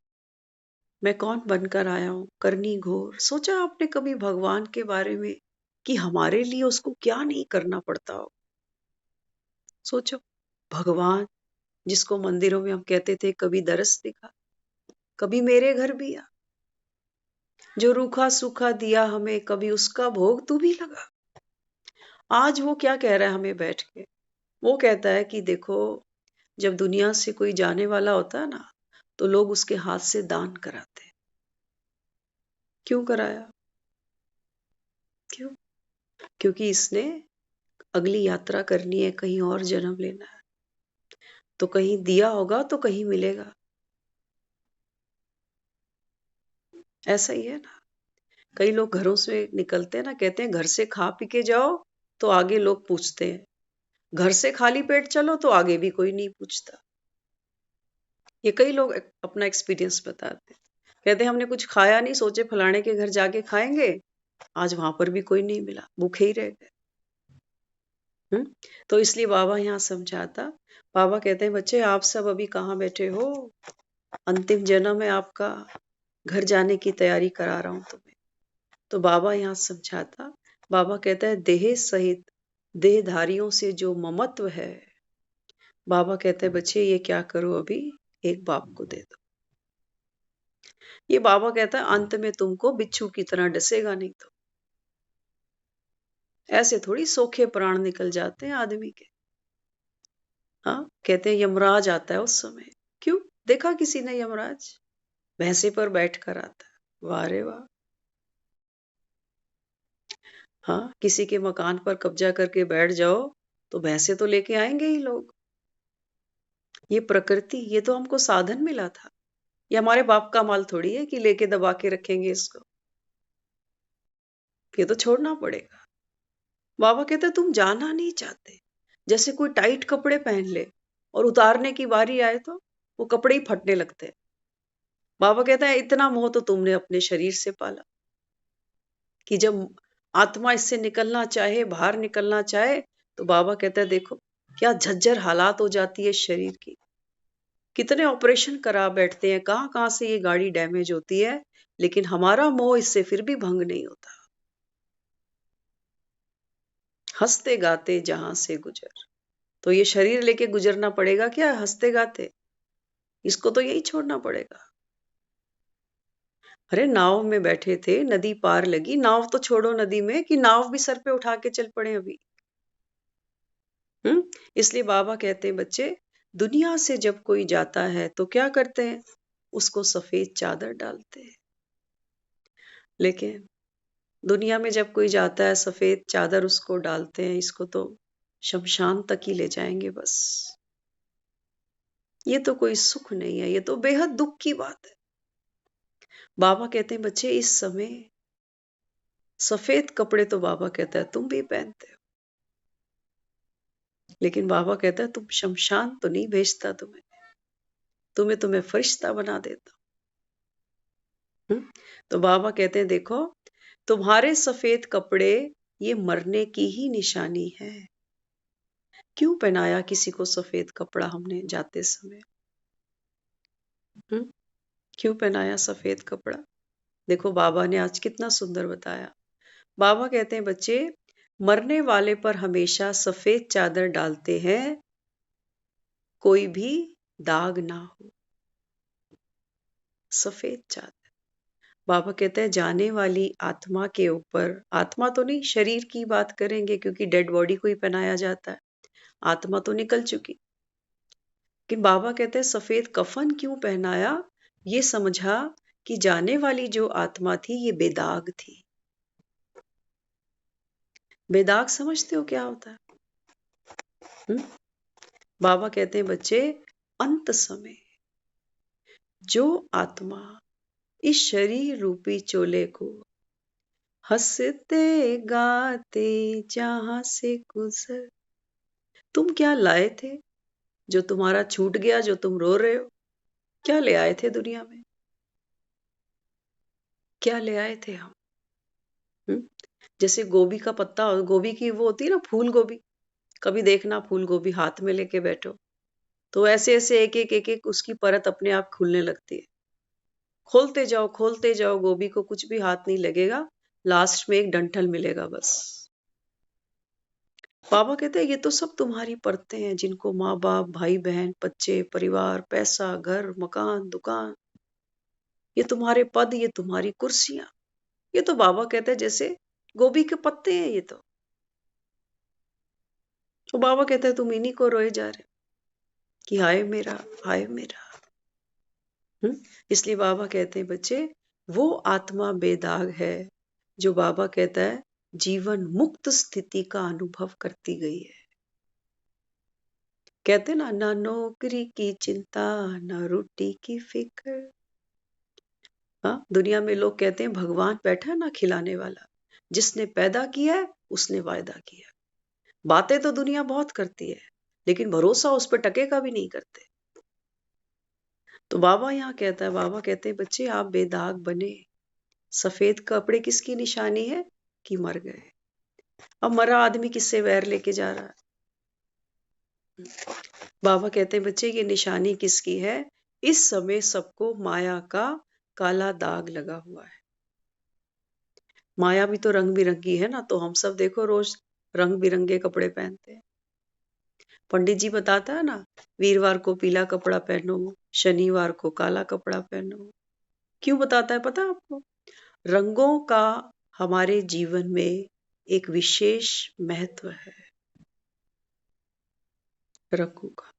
मैं कौन बनकर आया हूं, करनी घोर। सोचा आपने कभी भगवान के बारे में कि हमारे लिए उसको क्या नहीं करना पड़ता हो? सोचो, भगवान जिसको मंदिरों में हम कहते थे कभी दरस दिखा, कभी मेरे घर भी आ, जो रूखा सूखा दिया हमें, कभी उसका भोग तू भी लगा। आज वो क्या कह रहा है हमें बैठ के? वो कहता है कि देखो, जब दुनिया से कोई जाने वाला होता है ना, तो लोग उसके हाथ से दान कराते हैं। क्यों कराया? क्यों? क्योंकि इसने अगली यात्रा करनी है, कहीं और जन्म लेना है, तो कहीं दिया होगा तो कहीं मिलेगा। ऐसा ही है ना। कई लोग घरों से निकलते हैं ना, कहते हैं घर से खा पी के जाओ तो आगे लोग पूछते हैं, घर से खाली पेट चलो तो आगे भी कोई नहीं पूछता। ये कई लोग अपना एक्सपीरियंस बताते हैं। कहते हैं हमने कुछ खाया नहीं, सोचे फलाने के घर जाके खाएंगे, आज वहां पर भी कोई नहीं मिला, भूखे ही रह गए। तो इसलिए बाबा यहाँ समझाता। बाबा कहते हैं बच्चे आप सब अभी कहाँ बैठे हो, अंतिम जन्म है आपका, घर जाने की तैयारी करा रहा हूं तुम्हें। तो बाबा यहाँ समझाता, बाबा कहता है देह सहित देहधारियों से जो ममत्व है, बाबा कहते हैं बच्चे ये क्या करो, अभी एक बाप को दे दो। ये बाबा कहता है अंत में तुमको बिच्छू की तरह डसेगा नहीं। तो ऐसे थोड़ी सोखे प्राण निकल जाते हैं आदमी के। हाँ, कहते हैं यमराज आता है उस समय। क्यों? देखा किसी ने यमराज? भैंसे पर बैठ कर आता है। वाह रे वाह। हाँ, किसी के मकान पर कब्जा करके बैठ जाओ तो भैंसे तो लेके आएंगे ही लोग। ये प्रकृति, ये तो हमको साधन मिला था। ये हमारे बाप का माल थोड़ी है कि लेके दबा के रखेंगे इसको। ये तो छोड़ना पड़ेगा। बाबा कहते हैं तुम जाना नहीं चाहते, जैसे कोई टाइट कपड़े पहन ले और उतारने की बारी आए तो वो कपड़े ही फटने लगते हैं। बाबा कहता है इतना मोह तो तुमने अपने शरीर से पाला कि जब आत्मा इससे निकलना चाहे, बाहर निकलना चाहे, तो बाबा कहता है देखो क्या झज्जर हालात हो जाती है इस शरीर की। कितने ऑपरेशन करा बैठते हैं, कहाँ कहाँ से ये गाड़ी डैमेज होती है, लेकिन हमारा मोह इससे फिर भी भंग नहीं होता। हंसते गाते जहां से गुजर, तो ये शरीर लेके गुजरना पड़ेगा क्या हंसते गाते? इसको तो यही छोड़ना पड़ेगा। अरे नाव में बैठे थे, नदी पार लगी, नाव तो छोड़ो नदी में कि नाव भी सर पे उठा के चल पड़े अभी। इसलिए बाबा कहते हैं बच्चे, दुनिया से जब कोई जाता है तो क्या करते हैं? उसको सफेद चादर डालते हैं। लेकिन दुनिया में जब कोई जाता है सफेद चादर उसको डालते हैं, इसको तो शमशान तक ही ले जाएंगे बस। ये तो कोई सुख नहीं है, ये तो बेहद दुख की बात है। बाबा कहते हैं बच्चे इस समय सफेद कपड़े तो बाबा कहता है तुम भी पहनते हो, लेकिन बाबा कहता है तुम शमशान तो नहीं भेजता, तुम्हें फरिश्ता बना देता। तो बाबा कहते हैं देखो तुम्हारे सफेद कपड़े ये मरने की ही निशानी है। क्यों पहनाया किसी को सफेद कपड़ा हमने जाते समय? क्यों पहनाया सफेद कपड़ा? देखो बाबा ने आज कितना सुंदर बताया। बाबा कहते हैं बच्चे मरने वाले पर हमेशा सफेद चादर डालते हैं, कोई भी दाग ना हो। सफेद चादर। बाबा कहते हैं जाने वाली आत्मा के ऊपर, आत्मा तो नहीं शरीर की बात करेंगे क्योंकि डेड बॉडी को ही पहनाया जाता है, आत्मा तो निकल चुकी। लेकिन बाबा कहते हैं सफेद कफन क्यों पहनाया? ये समझा कि जाने वाली जो आत्मा थी ये बेदाग थी। बेदाग समझते हो क्या होता है? बाबा कहते हैं बच्चे अंत समय जो आत्मा इस शरीर रूपी चोले को हंसते गाते जहां से गुजर, तुम क्या लाए थे जो तुम्हारा छूट गया, जो तुम रो रहे हो? क्या ले आए थे दुनिया में? क्या ले आए थे हम? जैसे गोभी का पत्ता और गोभी की वो होती है ना फूल गोभी, कभी देखना फूल गोभी हाथ में लेके बैठो तो ऐसे ऐसे एक एक उसकी परत अपने आप खुलने लगती है। खोलते जाओ गोभी को कुछ भी हाथ नहीं लगेगा, लास्ट में एक डंठल मिलेगा बस। बाबा कहते हैं ये तो सब तुम्हारी परतें हैं जिनको माँ बाप भाई बहन बच्चे परिवार पैसा घर मकान दुकान, ये तुम्हारे पद, ये तुम्हारी कुर्सियां, ये तो बाबा कहते हैं जैसे गोभी के पत्ते हैं ये तो बाबा कहते हैं तुम इन्हीं को रोए जा रहे हो कि हाय मेरा हाय मेरा। इसलिए बाबा कहते हैं बच्चे वो आत्मा बेदाग है जो बाबा कहता है जीवन मुक्त स्थिति का अनुभव करती गई है। कहते ना ना नौकरी की चिंता ना रोटी की फिक्र। हाँ दुनिया में लोग कहते हैं भगवान बैठा है ना खिलाने वाला, जिसने पैदा किया है उसने वायदा किया। बातें तो दुनिया बहुत करती है लेकिन भरोसा उस पर टके का भी नहीं करते। तो बाबा यहाँ कहता है, बाबा कहते हैं बच्चे आप बेदाग बने। सफेद कपड़े किसकी निशानी है? कि मर गए। अब मरा आदमी किससे वैर लेके जा रहा है? बाबा कहते हैं बच्चे ये निशानी किसकी है? इस समय सबको माया का काला दाग लगा हुआ है। माया भी तो रंग बिरंगी है ना, तो हम सब देखो रोज रंग बिरंगे कपड़े पहनते हैं। पंडित जी बताता है ना, वीरवार को पीला कपड़ा पहनो, शनिवार को काला कपड़ा पहनो। क्यों बताता है पता है आपको? रंगों का हमारे जीवन में एक विशेष महत्व है। रंगों का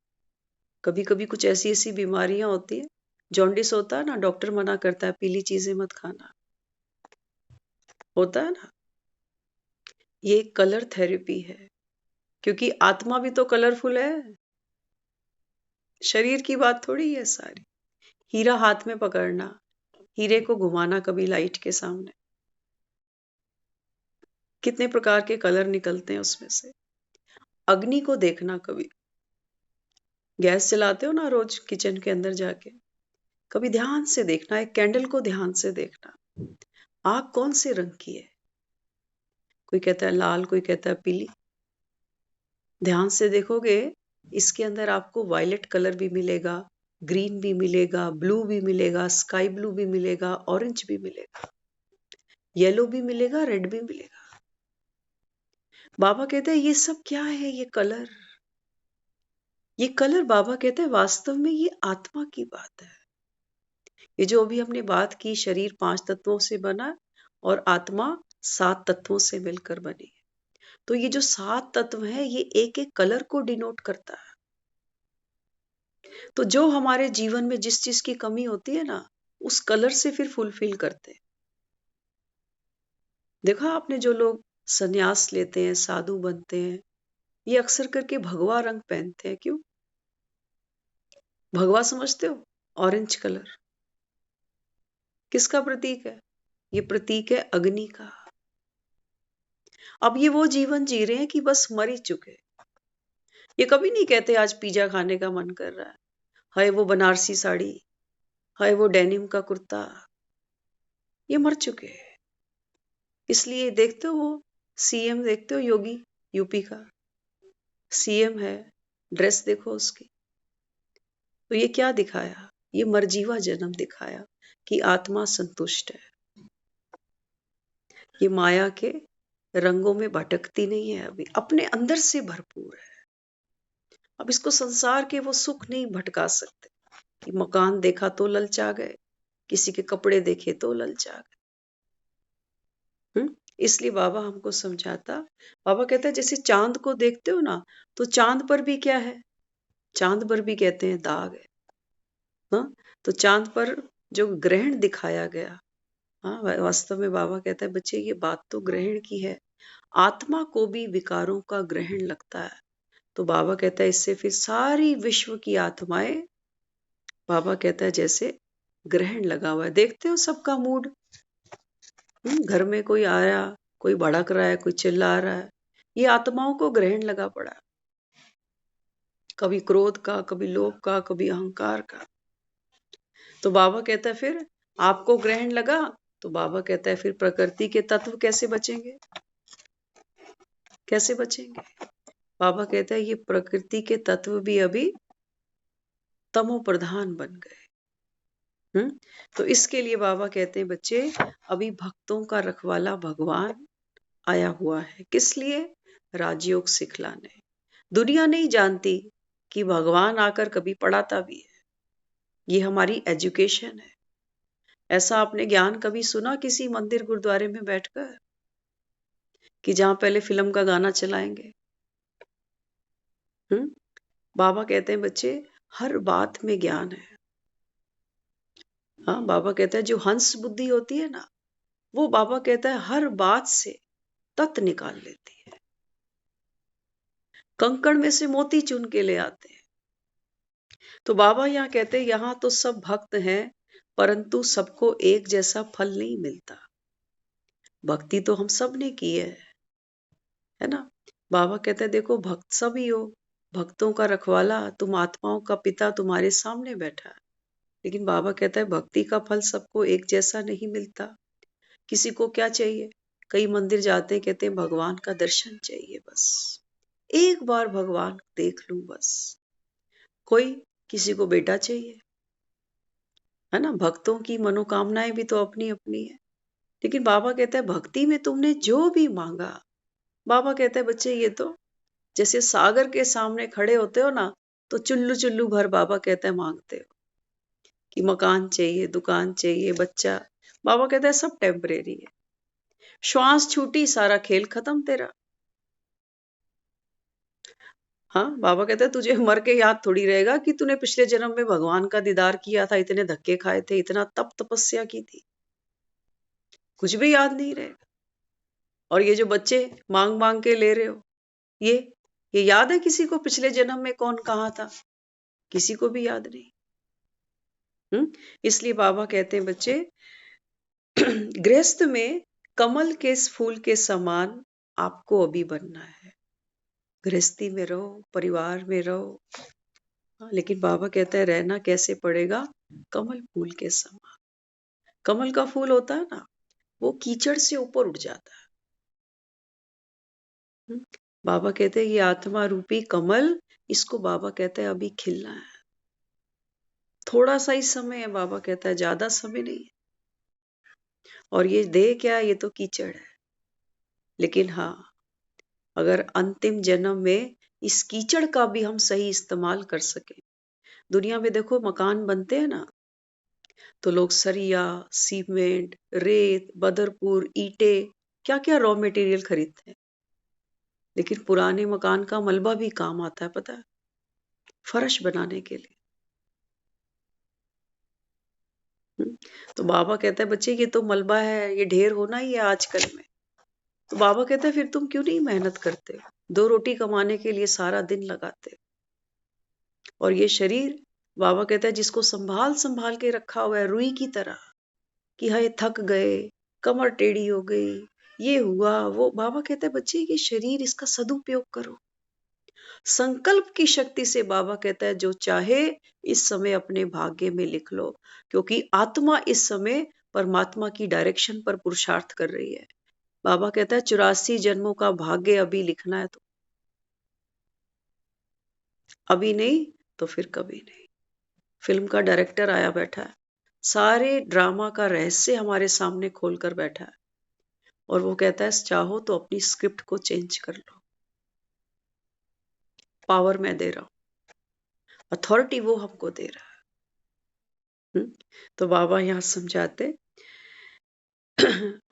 कभी कभी कुछ ऐसी ऐसी बीमारियां होती है, जॉन्डिस होता है ना, डॉक्टर मना करता है पीली चीजें मत खाना, होता है ना। ये कलर थेरेपी है क्योंकि आत्मा भी तो कलरफुल है, शरीर की बात थोड़ी है सारी। हीरा हाथ में पकड़ना, हीरे को घुमाना कभी लाइट के सामने, कितने प्रकार के कलर निकलते हैं उसमें से। अग्नि को देखना, कभी गैस जलाते हो ना रोज किचन के अंदर जाके, कभी ध्यान से देखना, एक कैंडल को ध्यान से देखना, आग कौन से रंग की है। कोई कहता है लाल, कोई कहता है पीली। ध्यान से देखोगे इसके अंदर आपको वायलेट कलर भी मिलेगा, ग्रीन भी मिलेगा, ब्लू भी मिलेगा, स्काई ब्लू भी मिलेगा, ऑरेंज भी मिलेगा, येलो भी मिलेगा, रेड भी मिलेगा। बाबा कहते हैं ये सब क्या है, ये कलर, ये कलर बाबा कहते हैं वास्तव में ये आत्मा की बात है। ये जो अभी हमने बात की, शरीर 5 तत्वों से बना और आत्मा 7 तत्वों से मिलकर बनी है। तो ये जो 7 तत्व है ये एक एक कलर को डिनोट करता है। तो जो हमारे जीवन में जिस चीज की कमी होती है ना, उस कलर से फिर फुलफिल करते हैं। देखा आपने, जो लोग संन्यास लेते हैं, साधु बनते हैं, ये अक्सर करके भगवा रंग पहनते हैं। क्यों? भगवा समझते हो? ऑरेंज कलर किसका प्रतीक है? ये प्रतीक है अग्नि का। अब ये वो जीवन जी रहे हैं कि बस मर ही चुके। ये कभी नहीं कहते आज पिज्जा खाने का मन कर रहा है, हाय वो बनारसी साड़ी, हाय वो डेनिम का कुर्ता। ये मर चुके हैं। इसलिए देखते हो वो सीएम, देखते हो योगी, यूपी का सीएम है, ड्रेस देखो उसकी। तो ये क्या दिखाया? ये मरजीवा जन्म दिखाया कि आत्मा संतुष्ट है, ये माया के रंगों में भटकती नहीं है, अभी अपने अंदर से भरपूर है। अब इसको संसार के वो सुख नहीं भटका सकते कि मकान देखा तो ललचा गए, किसी के कपड़े देखे तो ललचा गए। इसलिए बाबा हमको समझाता, बाबा कहता है जैसे चांद को देखते हो ना, तो चांद पर भी क्या है? चांद पर भी कहते हैं दाग है। हाँ, तो चांद पर जो ग्रहण दिखाया गया, हाँ वास्तव में बाबा कहता है बच्चे ये बात तो ग्रहण की है, आत्मा को भी विकारों का ग्रहण लगता है। तो बाबा कहता है इससे फिर सारी विश्व की आत्माएं, बाबा कहता है जैसे ग्रहण लगा हुआ है। देखते हो सबका मूड, घर में कोई आया, कोई भड़क रहा है, कोई चिल्ला रहा है, ये आत्माओं को ग्रहण लगा पड़ा। कभी क्रोध का, कभी लोभ का, कभी अहंकार का। तो बाबा कहता है फिर आपको ग्रहण लगा, तो बाबा कहता है फिर प्रकृति के तत्व कैसे बचेंगे? कैसे बचेंगे? बाबा कहता है ये प्रकृति के तत्व भी अभी तमो प्रधान बन गए। तो इसके लिए बाबा कहते हैं बच्चे अभी भक्तों का रखवाला भगवान आया हुआ है। किस लिए? राजयोग सिखलाने। दुनिया नहीं जानती कि भगवान आकर कभी पढ़ाता भी है। ये हमारी एजुकेशन है। ऐसा आपने ज्ञान कभी सुना किसी मंदिर गुरुद्वारे में बैठकर कि जहां पहले फिल्म का गाना चलाएंगे? बाबा कहते हैं बच्चे हर बात में ज्ञान है। हाँ, बाबा कहता है जो हंस बुद्धि होती है ना, वो बाबा कहता है हर बात से तत्व निकाल लेती है। कंकड़ में से मोती चुन के ले आते हैं। तो बाबा यहाँ कहते हैं यहाँ तो सब भक्त हैं, परंतु सबको एक जैसा फल नहीं मिलता। भक्ति तो हम सब ने की है ना? बाबा कहते हैं देखो भक्त सभी हो, भक्तों का रखवाला, तुम आत्माओं का पिता तुम्हारे सामने बैठा है। लेकिन बाबा कहता है भक्ति का फल सबको एक जैसा नहीं मिलता। किसी को क्या चाहिए? कई मंदिर जाते हैं, कहते हैं भगवान का दर्शन चाहिए, बस एक बार भगवान देख लूं बस। कोई किसी को बेटा चाहिए, है ना? भक्तों की मनोकामनाएं भी तो अपनी अपनी है। लेकिन बाबा कहता है भक्ति में तुमने जो भी मांगा, बाबा कहता है बच्चे ये तो जैसे सागर के सामने खड़े होते हो ना, तो चुल्लू चुल्लू भर बाबा कहता है मांगते हो कि मकान चाहिए, दुकान चाहिए, बच्चा। बाबा कहता है सब टेम्परेरी है। श्वास छूटी सारा खेल खत्म तेरा। हाँ, बाबा कहता है तुझे मर के याद थोड़ी रहेगा कि तूने पिछले जन्म में भगवान का दीदार किया था, इतने धक्के खाए थे, इतना तप तपस्या की थी। कुछ भी याद नहीं रहेगा। और ये जो बच्चे मांग मांग के ले रहे हो, ये याद है किसी को पिछले जन्म में कौन कहाँ था? किसी को भी याद नहीं। इसलिए बाबा कहते हैं बच्चे गृहस्थ में कमल के फूल के समान आपको अभी बनना है। गृहस्थी में रहो, परिवार में रहो, हाँ, लेकिन बाबा कहते हैं रहना कैसे पड़ेगा? कमल फूल के समान। कमल का फूल होता है ना, वो कीचड़ से ऊपर उठ जाता है। बाबा कहते हैं ये आत्मा रूपी कमल, इसको बाबा कहते हैं अभी खिलना है। थोड़ा सा ही समय है, बाबा कहता है ज्यादा समय नहीं है। और ये देह क्या है? ये तो कीचड़ है। लेकिन हाँ, अगर अंतिम जन्म में इस कीचड़ का भी हम सही इस्तेमाल कर सके। दुनिया में देखो मकान बनते हैं ना, तो लोग सरिया, सीमेंट, रेत, बदरपुर, ईंटे, क्या क्या रॉ मटेरियल खरीदते हैं। लेकिन पुराने मकान का मलबा भी काम आता है, पता है, फर्श बनाने के लिए। हम्म, तो बाबा कहता है बच्चे ये तो मलबा है, ये ढेर होना ही है आजकल में। तो बाबा कहता है फिर तुम क्यों नहीं मेहनत करते? दो रोटी कमाने के लिए सारा दिन लगाते। और ये शरीर, बाबा कहता है जिसको संभाल संभाल के रखा हुआ है रुई की तरह, कि हाय थक गए, कमर टेढ़ी हो गई, ये हुआ वो, बाबा कहता है बच्चे ये शरीर, इसका सदुपयोग करो। संकल्प की शक्ति से बाबा कहता है जो चाहे इस समय अपने भाग्य में लिख लो, क्योंकि आत्मा इस समय परमात्मा की डायरेक्शन पर पुरुषार्थ कर रही है। बाबा कहता है 84 जन्मों का भाग्य अभी लिखना है, तो अभी नहीं तो फिर कभी नहीं। फिल्म का डायरेक्टर आया बैठा है, सारे ड्रामा का रहस्य हमारे सामने खोलकर बैठा है, और वो कहता है चाहो तो अपनी स्क्रिप्ट को चेंज कर लो। पावर मैं दे रहा हूं, अथॉरिटी वो हमको दे रहा है। तो बाबा यहाँ समझाते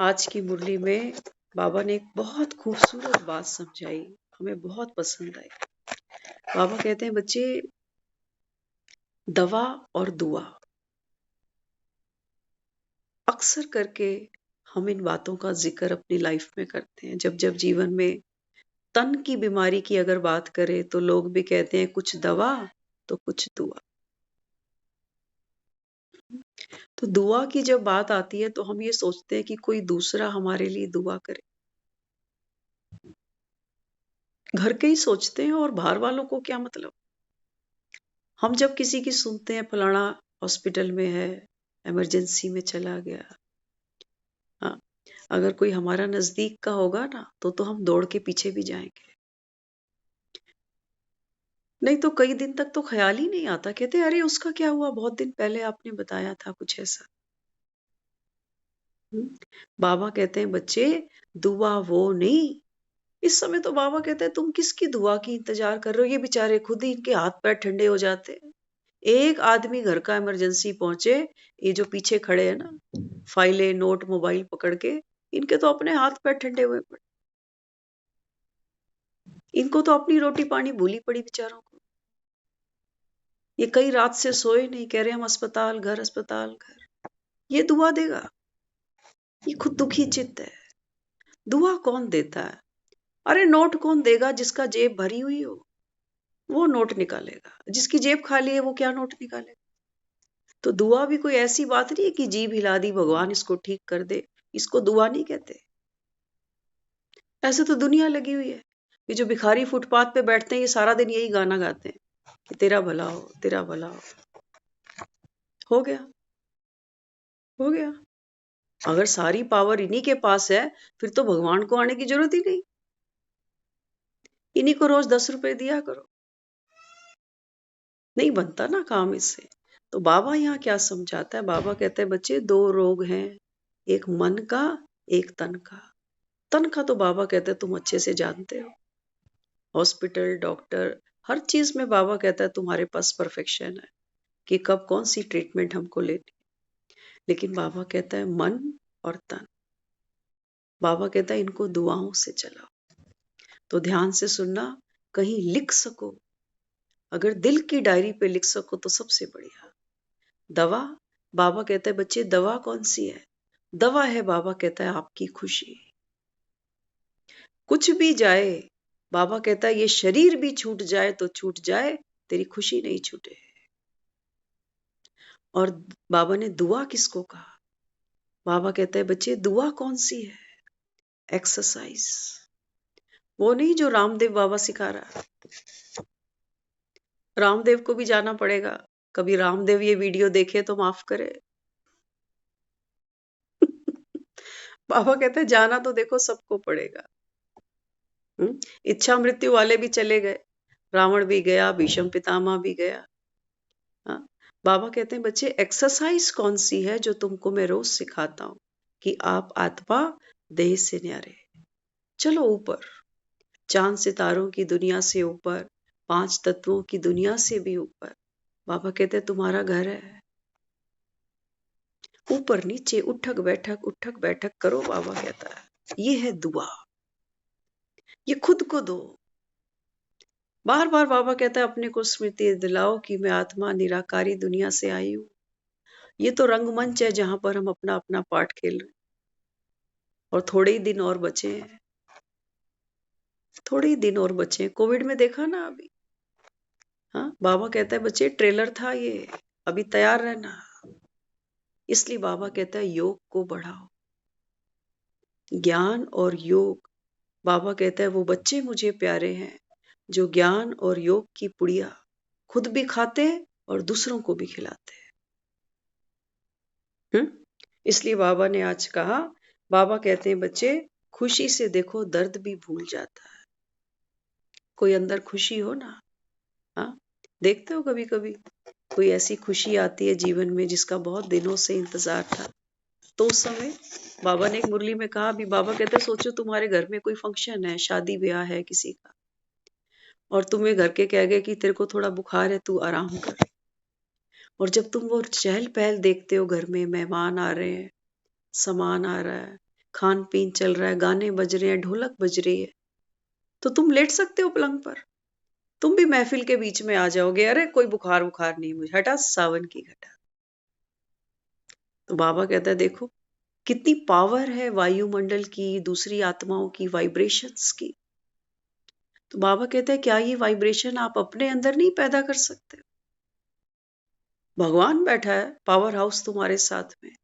आज की मुरली में बाबा ने एक बहुत खूबसूरत बात समझाई, हमें बहुत पसंद आई। बाबा कहते हैं बच्चे, दवा और दुआ, अक्सर करके हम इन बातों का जिक्र अपनी लाइफ में करते हैं। जब जब जीवन में तन की बीमारी की अगर बात करें तो लोग भी कहते हैं कुछ दवा तो कुछ दुआ। तो दुआ की जब बात आती है तो हम ये सोचते हैं कि कोई दूसरा हमारे लिए दुआ करे, घर के ही सोचते हैं, और बाहर वालों को क्या मतलब। हम जब किसी की सुनते हैं फलाना हॉस्पिटल में है, इमरजेंसी में चला गया, हाँ, अगर कोई हमारा नजदीक का होगा ना तो हम दौड़ के पीछे भी जाएंगे। नहीं तो कई दिन तक तो ख्याल ही नहीं आता, कहते अरे उसका क्या हुआ, बहुत दिन पहले आपने बताया था कुछ ऐसा। हम्म, बाबा कहते हैं बच्चे, दुआ वो नहीं। इस समय तो बाबा कहते हैं तुम किसकी दुआ की इंतजार कर रहे हो? ये बेचारे खुद ही इनके हाथ पैर ठंडे हो जाते हैं। एक आदमी घर का इमरजेंसी पहुंचे, ये जो पीछे खड़े हैं ना, फाइलें नोट मोबाइल पकड़ के, इनके तो अपने हाथ पैर ठंडे हुए पड़े। इनको तो अपनी रोटी पानी भूली पड़ी बेचारों को। ये कई रात से सोए नहीं, कह रहे हम अस्पताल घर अस्पताल घर। ये दुआ देगा? ये खुद दुखी चित्त है। दुआ कौन देता है? अरे नोट कौन देगा? जिसका जेब भरी हुई हो वो नोट निकालेगा, जिसकी जेब खाली है वो क्या नोट निकालेगा? तो दुआ भी कोई ऐसी बात नहीं है कि जीभ हिला दी भगवान इसको ठीक कर दे, इसको दुआ नहीं कहते। ऐसे तो दुनिया लगी हुई है। ये जो भिखारी फुटपाथ पे बैठते हैं ये सारा दिन यही गाना गाते हैं कि तेरा भला हो, तेरा भला हो गया, हो गया। अगर सारी पावर इन्हीं के पास है फिर तो भगवान को आने की जरूरत ही नहीं, इन्हीं को रोज 10 रुपए दिया करो। नहीं बनता ना काम इससे। तो बाबा यहाँ क्या समझाता है? बाबा कहते हैं बच्चे दो रोग हैं, एक मन का, एक तन का। तन का तो बाबा कहते हैं तुम अच्छे से जानते हो, हॉस्पिटल डॉक्टर हर चीज में बाबा कहता है तुम्हारे पास परफेक्शन है कि कब कौन सी ट्रीटमेंट हमको लेनी। लेकिन बाबा कहता है मन और तन, बाबा कहता है इनको दुआओं से चलाओ। तो ध्यान से सुनना, कहीं लिख सको, अगर दिल की डायरी पे लिख सको तो सबसे बढ़िया। दवा, बाबा कहता है बच्चे दवा कौन सी है? दवा है बाबा कहता है आपकी खुशी। कुछ भी जाए, बाबा कहता है ये शरीर भी छूट जाए तो छूट जाए, तेरी खुशी नहीं छूटे। और बाबा ने दुआ किसको कहा? बाबा कहता है बच्चे दुआ कौन सी है? एक्सरसाइज। वो नहीं जो रामदेव बाबा सिखा रहा है। रामदेव को भी जाना पड़ेगा। कभी रामदेव ये वीडियो देखे तो माफ करे। बाबा कहते हैं जाना तो देखो सबको पड़ेगा। इच्छा मृत्यु वाले भी चले गए, रावण भी गया, भीष्म पितामह भी गया। हाँ? बाबा कहते हैं बच्चे एक्सरसाइज कौन सी है जो तुमको मैं रोज सिखाता हूं कि आप आत्मा देह से न्यारे। चलो ऊपर, चांद सितारों की दुनिया से ऊपर, 5 तत्वों की दुनिया से भी ऊपर। बाबा कहते हैं तुम्हारा घर है। ऊपर नीचे उठक बैठक करो। बाबा कहता है ये है दुआ, ये खुद को दो। बार बार बाबा कहता है अपने को स्मृति दिलाओ कि मैं आत्मा निराकारी दुनिया से आई हूं। ये तो रंगमंच है जहां पर हम अपना अपना पार्ट खेल रहे हैं। और थोड़े ही दिन और बचे हैं, थोड़े ही दिन और बचे हैं। कोविड में देखा ना अभी। हाँ, बाबा कहता है बच्चे ट्रेलर था ये, अभी तैयार रहना। इसलिए बाबा कहता है योग को बढ़ाओ। ज्ञान और योग, बाबा कहता है वो बच्चे मुझे प्यारे हैं जो ज्ञान और योग की पुड़िया खुद भी खाते हैं और दूसरों को भी खिलाते हैं। इसलिए बाबा ने आज कहा, बाबा कहते हैं बच्चे खुशी से देखो दर्द भी भूल जाता है। कोई अंदर खुशी हो ना, हाँ, देखते हो कभी कभी कोई ऐसी खुशी आती है जीवन में जिसका बहुत दिनों से इंतजार था, तो उस समय बाबा ने एक मुरली में कहा, अभी बाबा कहते हैं सोचो तुम्हारे घर में कोई फंक्शन है, शादी ब्याह है किसी का, और तुम्हें घर के कह गए कि तेरे को थोड़ा बुखार है, तू आराम कर। और जब तुम वो चहल पहल देखते हो, घर में मेहमान आ रहे हैं, सामान आ रहा है, खान पीन चल रहा है, गाने बज रहे हैं, ढोलक बज रही है, तो तुम लेट सकते हो पलंग पर। तुम भी महफिल के बीच में आ जाओगे, अरे कोई बुखार बुखार नहीं मुझे, हटा सावन की घटा। तो बाबा कहता है देखो कितनी पावर है वायुमंडल की, दूसरी आत्माओं की वाइब्रेशंस की। तो बाबा कहता है क्या ये वाइब्रेशन आप अपने अंदर नहीं पैदा कर सकते? भगवान बैठा है पावर हाउस तुम्हारे साथ में,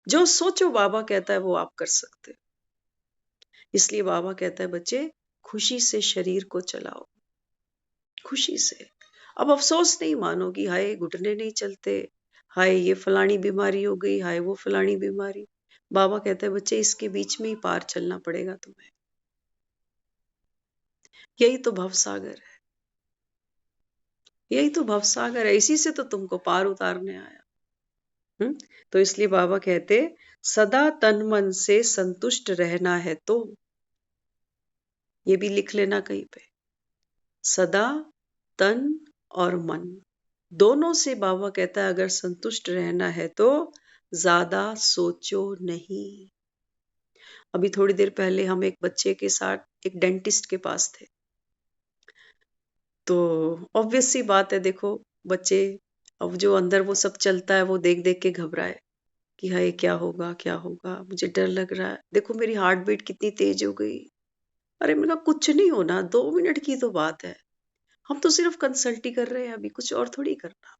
जो सोचो बाबा कहता है वो आप कर सकते हो। इसलिए बाबा कहता है बच्चे खुशी से शरीर को चलाओ, खुशी से। अब अफसोस नहीं मानो कि हाय घुटने नहीं चलते, हाय ये फलानी बीमारी हो गई, हाय वो फलानी बीमारी। बाबा कहते हैं बच्चे इसके बीच में ही पार चलना पड़ेगा तुम्हें। यही तो भवसागर है, यही तो भवसागर है, इसी से तो तुमको पार उतारने आया। तो इसलिए बाबा कहते सदा तन मन से संतुष्ट रहना है, तो ये भी लिख लेना कहीं पे, सदा तन और मन दोनों से बाबा कहता है अगर संतुष्ट रहना है तो ज्यादा सोचो नहीं। अभी थोड़ी देर पहले हम एक बच्चे के साथ एक डेंटिस्ट के पास थे, तो ऑब्वियस सी बात है, देखो बच्चे अब जो अंदर वो सब चलता है वो देख देख के घबराए कि हाय क्या होगा क्या होगा, मुझे डर लग रहा है, देखो मेरी हार्ट बीट कितनी तेज हो गई। अरे मैंने कहा कुछ नहीं होना, 2 मिनट की तो बात है, हम तो सिर्फ कंसल्ट ही कर रहे हैं, अभी कुछ और थोड़ी करना।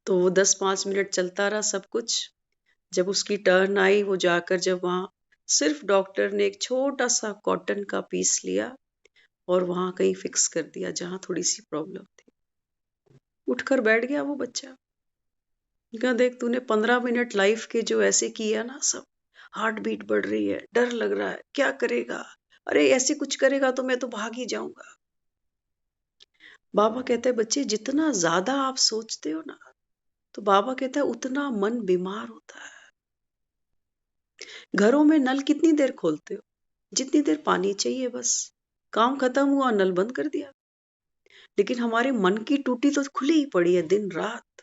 तो वो 10-5 मिनट चलता रहा सब कुछ। जब उसकी टर्न आई, वो जाकर जब वहां सिर्फ डॉक्टर ने एक छोटा सा कॉटन का पीस लिया और वहां कहीं फिक्स कर दिया जहां थोड़ी सी प्रॉब्लम थी, उठकर बैठ गया वो बच्चा। कहा देख तूने 15 मिनट लाइफ के जो ऐसे किया ना सब, हार्ट बीट बढ़ रही है, डर लग रहा है, क्या करेगा, अरे ऐसे कुछ करेगा तो मैं तो भाग ही जाऊंगा। बाबा कहते हैं बच्चे जितना ज्यादा आप सोचते हो ना, तो बाबा कहता है उतना मन बीमार होता है। घरों में नल कितनी देर खोलते हो? जितनी देर पानी चाहिए बस, काम खत्म हुआ नल बंद कर दिया। लेकिन हमारे मन की टूटी तो खुली ही पड़ी है दिन रात।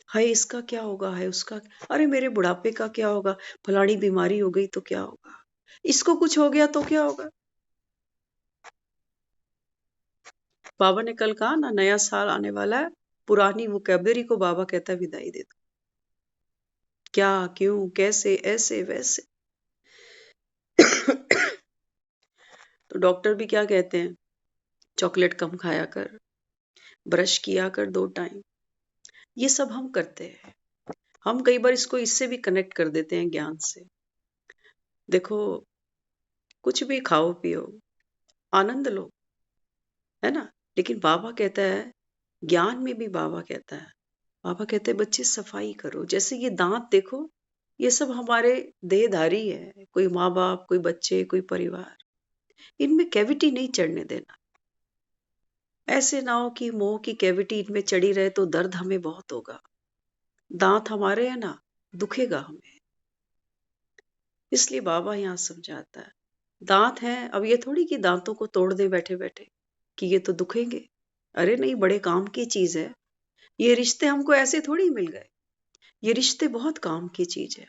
हाय इसका क्या होगा, हाय उसका, अरे मेरे बुढ़ापे का क्या होगा, फलानी बीमारी हो गई तो क्या होगा, इसको कुछ हो गया तो क्या होगा। बाबा ने कल कहा ना नया साल आने वाला है, पुरानी वोकैबलरी को बाबा कहता है विदाई दे दो। क्या क्यों कैसे ऐसे वैसे। तो डॉक्टर भी क्या कहते हैं, चॉकलेट कम खाया कर, ब्रश किया कर 2 टाइम। ये सब हम करते हैं, हम कई बार इसको इससे भी कनेक्ट कर देते हैं ज्ञान से। देखो कुछ भी खाओ पियो, आनंद लो, है ना। लेकिन बाबा कहता है, ज्ञान में भी बाबा कहता है, बाबा कहते हैं बच्चे सफाई करो। जैसे ये दांत देखो, ये सब हमारे देहधारी है, कोई माँ बाप, कोई बच्चे, कोई परिवार, इनमें कैविटी नहीं चढ़ने देना। ऐसे ना हो कि मुंह की कैविटी इनमें चढ़ी रहे तो दर्द हमें बहुत होगा। दांत हमारे है ना, दुखेगा हमें। इसलिए बाबा यहाँ समझाता है, दांत हैं, अब ये थोड़ी कि दांतों को तोड़ दे बैठे बैठे कि ये तो दुखेंगे। अरे नहीं, बड़े काम की चीज है। ये रिश्ते हमको ऐसे थोड़ी मिल गए, ये रिश्ते बहुत काम की चीज है।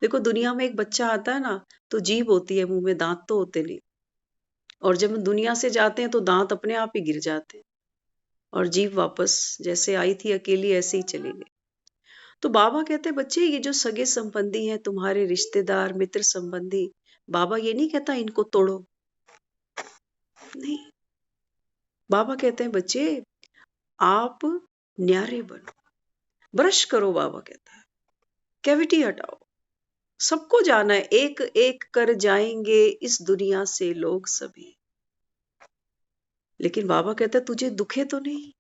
देखो, दुनिया में एक बच्चा आता है ना, तो जीभ होती है मुंह में, दांत तो होते नहीं। और जब हम दुनिया से जाते हैं तो दांत अपने आप ही गिर जाते हैं, और जीभ वापस जैसे आई थी अकेली ऐसे ही चली गई। तो बाबा कहते हैं बच्चे, ये जो सगे संबंधी हैं, तुम्हारे रिश्तेदार, मित्र संबंधी, बाबा ये नहीं कहता इनको तोड़ो, नहीं। बाबा कहते हैं बच्चे, आप न्यारे बनो, ब्रश करो। बाबा कहता है कैविटी हटाओ। सबको जाना है, एक एक कर जाएंगे इस दुनिया से लोग सभी। लेकिन बाबा कहता है तुझे दुखे तो नहीं,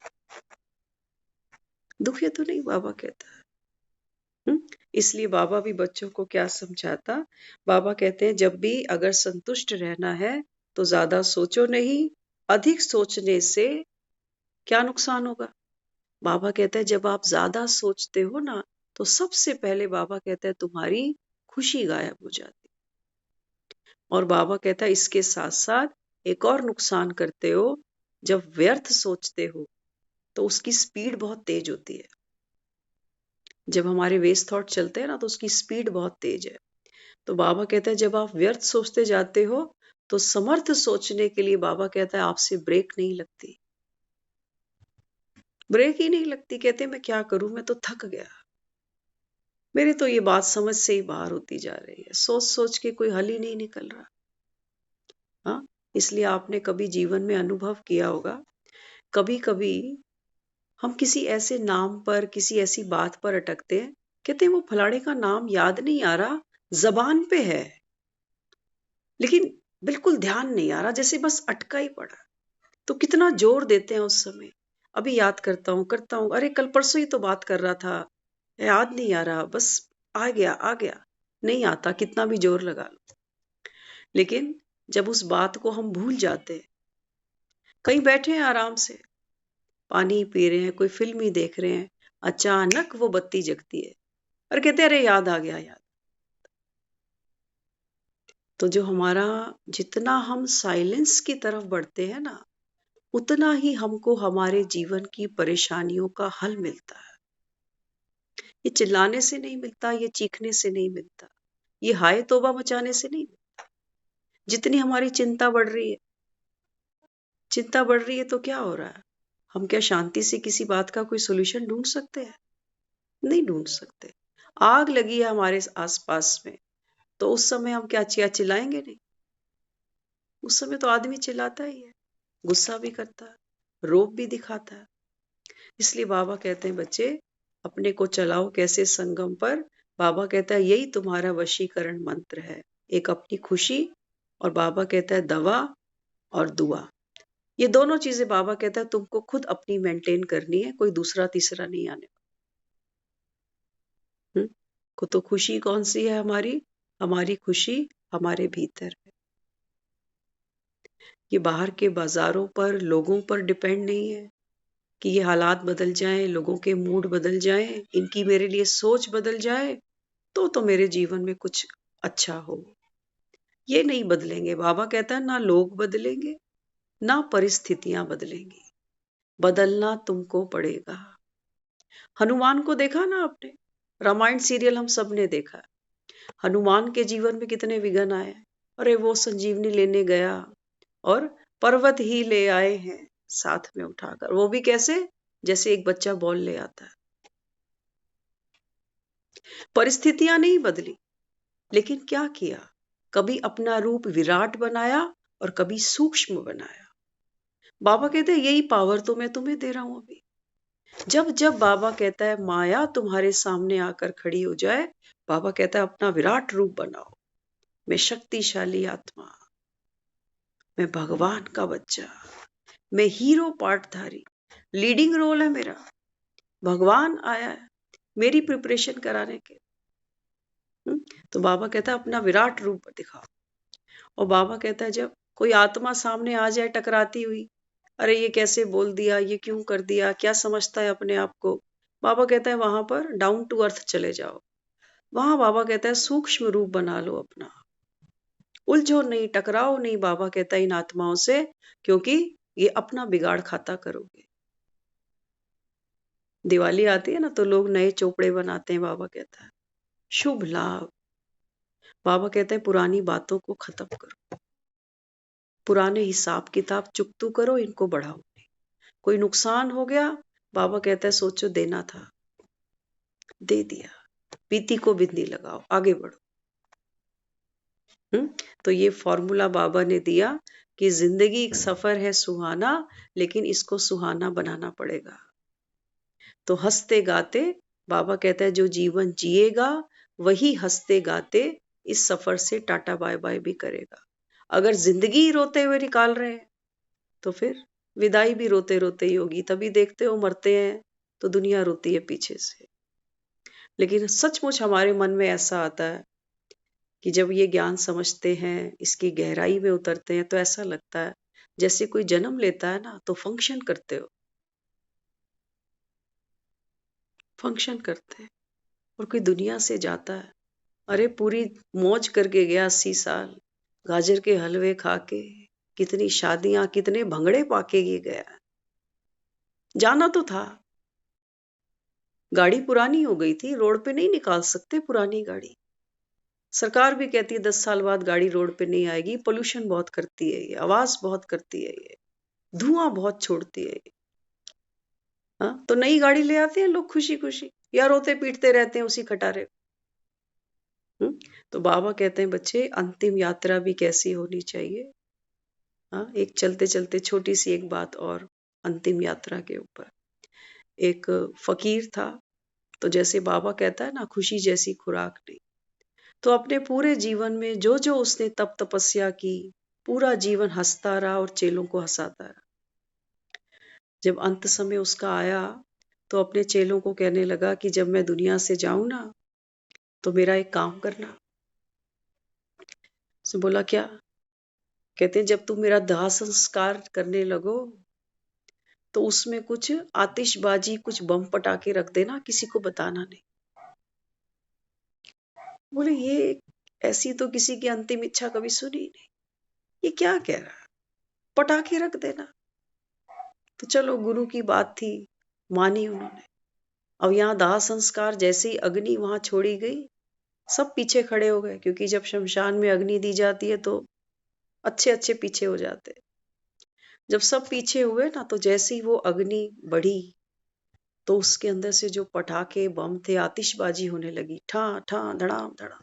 दुखे तो नहीं, बाबा कहता है। इसलिए बाबा भी बच्चों को क्या समझाता, बाबा कहते हैं जब भी अगर संतुष्ट रहना है तो ज्यादा सोचो नहीं, अधिक सोचने से क्या नुकसान होगा। बाबा कहते हैं जब आप ज्यादा सोचते हो ना, तो सबसे पहले बाबा कहते हैं तुम्हारी खुशी गायब हो जाती। और बाबा कहता है इसके साथ साथ एक और नुकसान करते हो, जब व्यर्थ सोचते हो तो उसकी स्पीड बहुत तेज होती है। जब हमारे वेस्ट थॉट चलते हैं ना, तो उसकी स्पीड बहुत तेज है। तो बाबा कहता है जब आप व्यर्थ सोचते जाते हो, तो समर्थ सोचने के लिए बाबा कहता है आपसे ब्रेक नहीं लगती, ब्रेक ही नहीं लगती। कहते हैं मैं क्या करूं, मैं तो थक गया, मेरे तो ये बात समझ से ही बाहर होती जा रही है, सोच सोच के कोई हल ही नहीं निकल रहा। हाँ, इसलिए आपने कभी जीवन में अनुभव किया होगा, कभी कभी हम किसी ऐसे नाम पर, किसी ऐसी बात पर अटकते हैं, कहते हैं वो फलाने का नाम याद नहीं आ रहा, जबान पे है, लेकिन बिल्कुल ध्यान नहीं आ रहा, जैसे बस अटका ही पड़ा। तो कितना जोर देते हैं उस समय, अभी याद करता हूँ, अरे कल परसों ही तो बात कर रहा था, याद नहीं आ रहा, बस आ गया आ गया। नहीं आता, कितना भी जोर लगा लो। लेकिन जब उस बात को हम भूल जाते हैं, कहीं बैठे हैं आराम से, पानी पी रहे हैं, कोई फिल्म ही देख रहे हैं, अचानक वो बत्ती जगती है और कहते हैं अरे याद आ गया, याद। तो जो हमारा, जितना हम साइलेंस की तरफ बढ़ते हैं ना, उतना ही हमको हमारे जीवन की परेशानियों का हल मिलता है। ये चिल्लाने से नहीं मिलता, ये चीखने से नहीं मिलता, ये हाय तौबा मचाने से नहीं। जितनी हमारी चिंता बढ़ रही है तो क्या हो रहा है, हम क्या शांति से किसी बात का कोई सोल्यूशन ढूंढ सकते हैं? नहीं ढूंढ सकते। आग लगी है हमारे आसपास में, तो उस समय हम क्या चिल्लाएंगे? नहीं। उस समय तो आदमी चिल्लाता ही है, गुस्सा भी करता है, रोब भी दिखाता है। इसलिए बाबा कहते हैं बच्चे, अपने को चलाओ कैसे संगम पर। बाबा कहता है यही तुम्हारा वशीकरण मंत्र है, एक अपनी खुशी, और बाबा कहता है दवा और दुआ। ये दोनों चीजें बाबा कहता है तुमको खुद अपनी मेंटेन करनी है, कोई दूसरा तीसरा नहीं आने। को तो खुशी कौन सी है हमारी? हमारी खुशी हमारे भीतर है। ये बाहर के बाजारों पर, लोगों पर डिपेंड नहीं है कि ये हालात बदल जाएं, लोगों के मूड बदल जाएं, इनकी मेरे लिए सोच बदल जाए तो मेरे जीवन में कुछ अच्छा हो। ये नहीं बदलेंगे। बाबा कहता है ना लोग बदलेंगे, ना परिस्थितियां बदलेंगी, बदलना तुमको पड़ेगा। हनुमान को देखा ना आपने, रामायण सीरियल हम सब ने देखा। हनुमान के जीवन में कितने विघ्न आए, अरे वो संजीवनी लेने गया और पर्वत ही ले आए हैं साथ में उठाकर, वो भी कैसे, जैसे एक बच्चा बॉल ले आता है। परिस्थितियां नहीं बदली, लेकिन क्या किया, कभी अपना रूप विराट बनाया और कभी सूक्ष्म बनाया। बाबा कहते हैं यही पावर तो मैं तुम्हें दे रहा हूं अभी। जब जब बाबा कहता है माया तुम्हारे सामने आकर खड़ी हो जाए, बाबा कहता है अपना विराट रूप बनाओ, मैं शक्तिशाली आत्मा, मैं भगवान का बच्चा, मैं हीरो पार्टधारी, लीडिंग रोल है मेरा। भगवान आया है मेरी प्रिपरेशन कराने के। तो बाबा कहता है अपना विराट रूप दिखाओ। और बाबा कहता है जब कोई आत्मा सामने आ जाए टकराती हुई, अरे ये कैसे बोल दिया, ये क्यों कर दिया, क्या समझता है अपने आप को, बाबा कहता है वहां पर डाउन टू अर्थ चले जाओ। वहां बाबा कहता है सूक्ष्म रूप बना लो अपना, उलझो नहीं, टकराओ नहीं। बाबा कहता है इन आत्माओं से, क्योंकि ये अपना बिगाड़ खाता करोगे। दिवाली आती है ना तो लोग नए चोपड़े बनाते हैं। बाबा कहता है शुभ लाभ। बाबा कहते हैं पुरानी बातों को खत्म करो, पुराने हिसाब किताब चुकतू करो, इनको बढ़ाओ नहीं। कोई नुकसान हो गया, बाबा कहता है सोचो देना था, दे दिया, बीती को बिंदी लगाओ, आगे बढ़ो। तो ये फॉर्मूला बाबा ने दिया कि जिंदगी एक सफर है सुहाना, लेकिन इसको सुहाना बनाना पड़ेगा। तो हंसते गाते, बाबा कहता है जो जीवन जिएगा वही हंसते गाते इस सफर से टाटा बाय बाय भी करेगा। अगर जिंदगी ही रोते हुए निकाल रहे हैं तो फिर विदाई भी रोते रोते ही होगी। तभी देखते हो मरते हैं तो दुनिया रोती है पीछे से। लेकिन सचमुच हमारे मन में ऐसा आता है कि जब ये ज्ञान समझते हैं, इसकी गहराई में उतरते हैं, तो ऐसा लगता है जैसे कोई जन्म लेता है ना तो फंक्शन करते हो, फंक्शन करते हैं। और कोई दुनिया से जाता है, अरे पूरी मौज करके गया 80 साल, गाजर के हलवे खा के, कितनी शादियां, कितने भंगड़े पाके ये गया। जाना तो था, गाड़ी पुरानी हो गई थी, रोड पे नहीं निकाल सकते पुरानी गाड़ी। सरकार भी कहती है 10 साल बाद गाड़ी रोड पे नहीं आएगी, पोल्यूशन बहुत करती है ये, आवाज बहुत करती है ये, धुआं बहुत छोड़ती है ये। हाँ, तो नई गाड़ी ले आते हैं लोग खुशी खुशी, या रोते पीटते रहते हैं उसी खटारे। तो बाबा कहते हैं बच्चे अंतिम यात्रा भी कैसी होनी चाहिए। हाँ, एक चलते चलते छोटी सी एक बात और अंतिम यात्रा के ऊपर। एक फकीर था, तो जैसे बाबा कहता है ना खुशी जैसी खुराक नहीं, तो अपने पूरे जीवन में जो जो उसने तप तपस्या की, पूरा जीवन हंसता रहा और चेलों को हंसाता रहा। जब अंत समय उसका आया तो अपने चेलों को कहने लगा कि जब मैं दुनिया से जाऊं ना तो मेरा एक काम करना। उसने बोला क्या? कहते हैं जब तुम मेरा दाह संस्कार करने लगो तो उसमें कुछ आतिशबाजी, कुछ बम पटाखे रख देना, किसी को बताना नहीं। बोले ये ऐसी तो किसी की अंतिम इच्छा कभी सुनी नहीं, ये क्या कह रहा है, पटाखे रख देना। तो चलो गुरु की बात थी, मानी उन्होंने। अब यहाँ दाह संस्कार जैसे ही अग्नि वहां छोड़ी गई, सब पीछे खड़े हो गए, क्योंकि जब शमशान में अग्नि दी जाती है तो अच्छे अच्छे पीछे हो जाते। जब सब पीछे हुए ना तो जैसे ही वो अग्नि बढ़ी तो उसके अंदर से जो पटाखे बम थे, आतिशबाजी होने लगी, ठा ठा धड़ाम धड़ाम।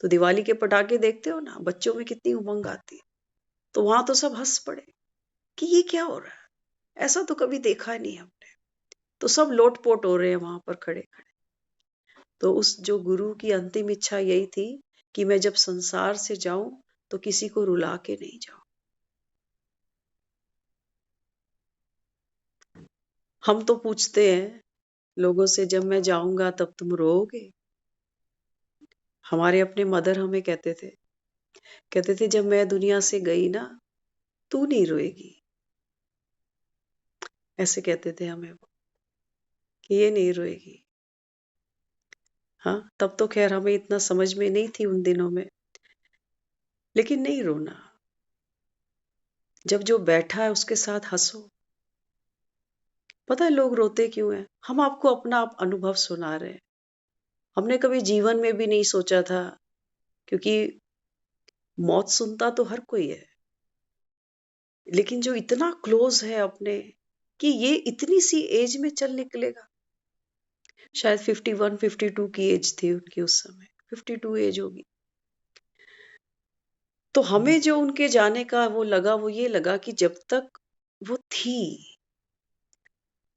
तो दिवाली के पटाखे देखते हो ना, बच्चों में कितनी उमंग आती है। तो वहां तो सब हंस पड़े कि ये क्या हो रहा है, ऐसा तो कभी देखा नहीं हमने। तो सब लोटपोट हो रहे हैं वहां पर खड़े खड़े। तो उस जो गुरु की अंतिम इच्छा यही थी कि मैं जब संसार से जाऊं तो किसी को रुला के नहीं जाऊं। हम तो पूछते हैं लोगों से जब मैं जाऊंगा तब तुम रोओगे? हमारे अपने मदर हमें कहते थे जब मैं दुनिया से गई ना तू नहीं रोएगी। ऐसे कहते थे हमें वो, कि ये नहीं रोएगी। हाँ, तब तो खैर हमें इतना समझ में नहीं थी उन दिनों में, लेकिन नहीं रोना। जब जो बैठा है उसके साथ हंसो। पता है लोग रोते क्यों हैं? हम आपको अपना अनुभव सुना रहे हैं। हमने कभी जीवन में भी नहीं सोचा था, क्योंकि मौत सुनता तो हर कोई है, लेकिन जो इतना क्लोज है अपने कि ये इतनी सी एज में चल निकलेगा। शायद 51 52 की एज थी उनकी उस समय, 52 एज होगी। तो हमें जो उनके जाने का वो लगा, वो ये लगा कि जब तक वो थी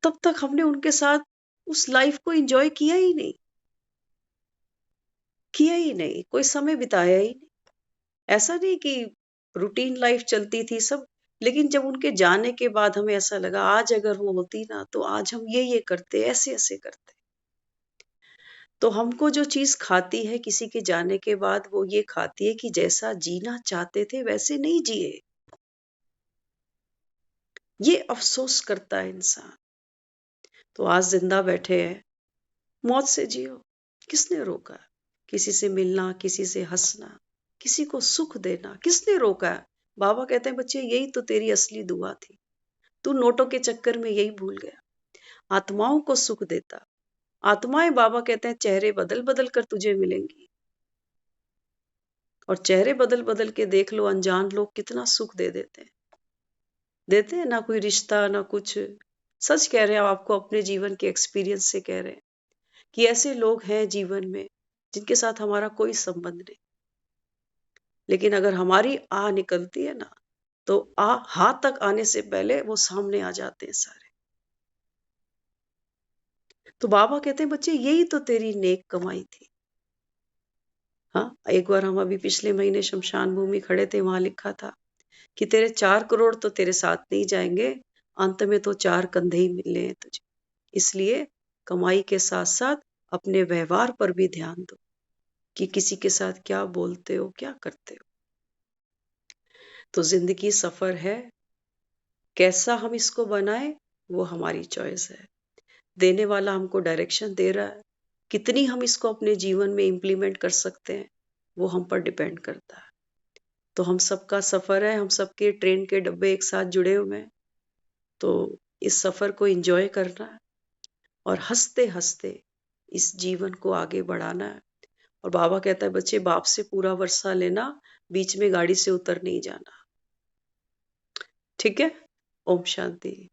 तब तक हमने उनके साथ उस लाइफ को एंजॉय किया ही नहीं, किया ही नहीं, कोई समय बिताया ही नहीं। ऐसा नहीं कि रूटीन लाइफ चलती थी सब। लेकिन जब उनके जाने के बाद हमें ऐसा लगा आज अगर वो होती ना तो आज हम ये करते, ऐसे ऐसे करते। तो हमको जो चीज खाती है किसी के जाने के बाद वो ये खाती है कि जैसा जीना चाहते थे वैसे नहीं जिए। ये अफसोस करता है इंसान। तो आज जिंदा बैठे हैं, मौत से जियो। किसने रोका? किसी से मिलना, किसी से हंसना, किसी को सुख देना, किसने रोका है? बाबा कहते हैं बच्चे यही तो तेरी असली दुआ थी। तू नोटों के चक्कर में यही भूल गया। आत्माओं को सुख देता। आत्माएं बाबा कहते हैं चेहरे बदल बदल कर तुझे मिलेंगी। और चेहरे बदल बदल के देख लो, अनजान लोग कितना सुख दे देते हैं। देते हैं ना कोई रिश्ता ना कुछ। सच कह रहे हैं, आपको अपने जीवन के एक्सपीरियंस से कह रहे हैं कि ऐसे लोग हैं जीवन में जिनके साथ हमारा कोई संबंध नहीं, लेकिन अगर हमारी आ निकलती है ना तो आ हाथ तक आने से पहले वो सामने आ जाते हैं सारे। तो बाबा कहते हैं बच्चे यही तो तेरी नेक कमाई थी। हाँ, एक बार हम अभी पिछले महीने शमशान भूमि खड़े थे, वहां लिखा था कि तेरे 4 करोड़ तो तेरे साथ नहीं जाएंगे, अंत में तो 4 कंधे ही मिलने हैं तुझे। इसलिए कमाई के साथ साथ अपने व्यवहार पर भी ध्यान दो कि किसी के साथ क्या बोलते हो, क्या करते हो। तो जिंदगी सफर है, कैसा हम इसको बनाए वो हमारी चॉइस है। देने वाला हमको डायरेक्शन दे रहा है, कितनी हम इसको अपने जीवन में इम्प्लीमेंट कर सकते हैं वो हम पर डिपेंड करता है। तो हम सबका सफर है, हम सबके ट्रेन के डब्बे एक साथ जुड़े हुए हैं। तो इस सफर को एंजॉय करना है और हंसते हंसते इस जीवन को आगे बढ़ाना है। और बाबा कहता है बच्चे बाप से पूरा वर्षा लेना, बीच में गाड़ी से उतर नहीं जाना। ठीक है। ओम शांति।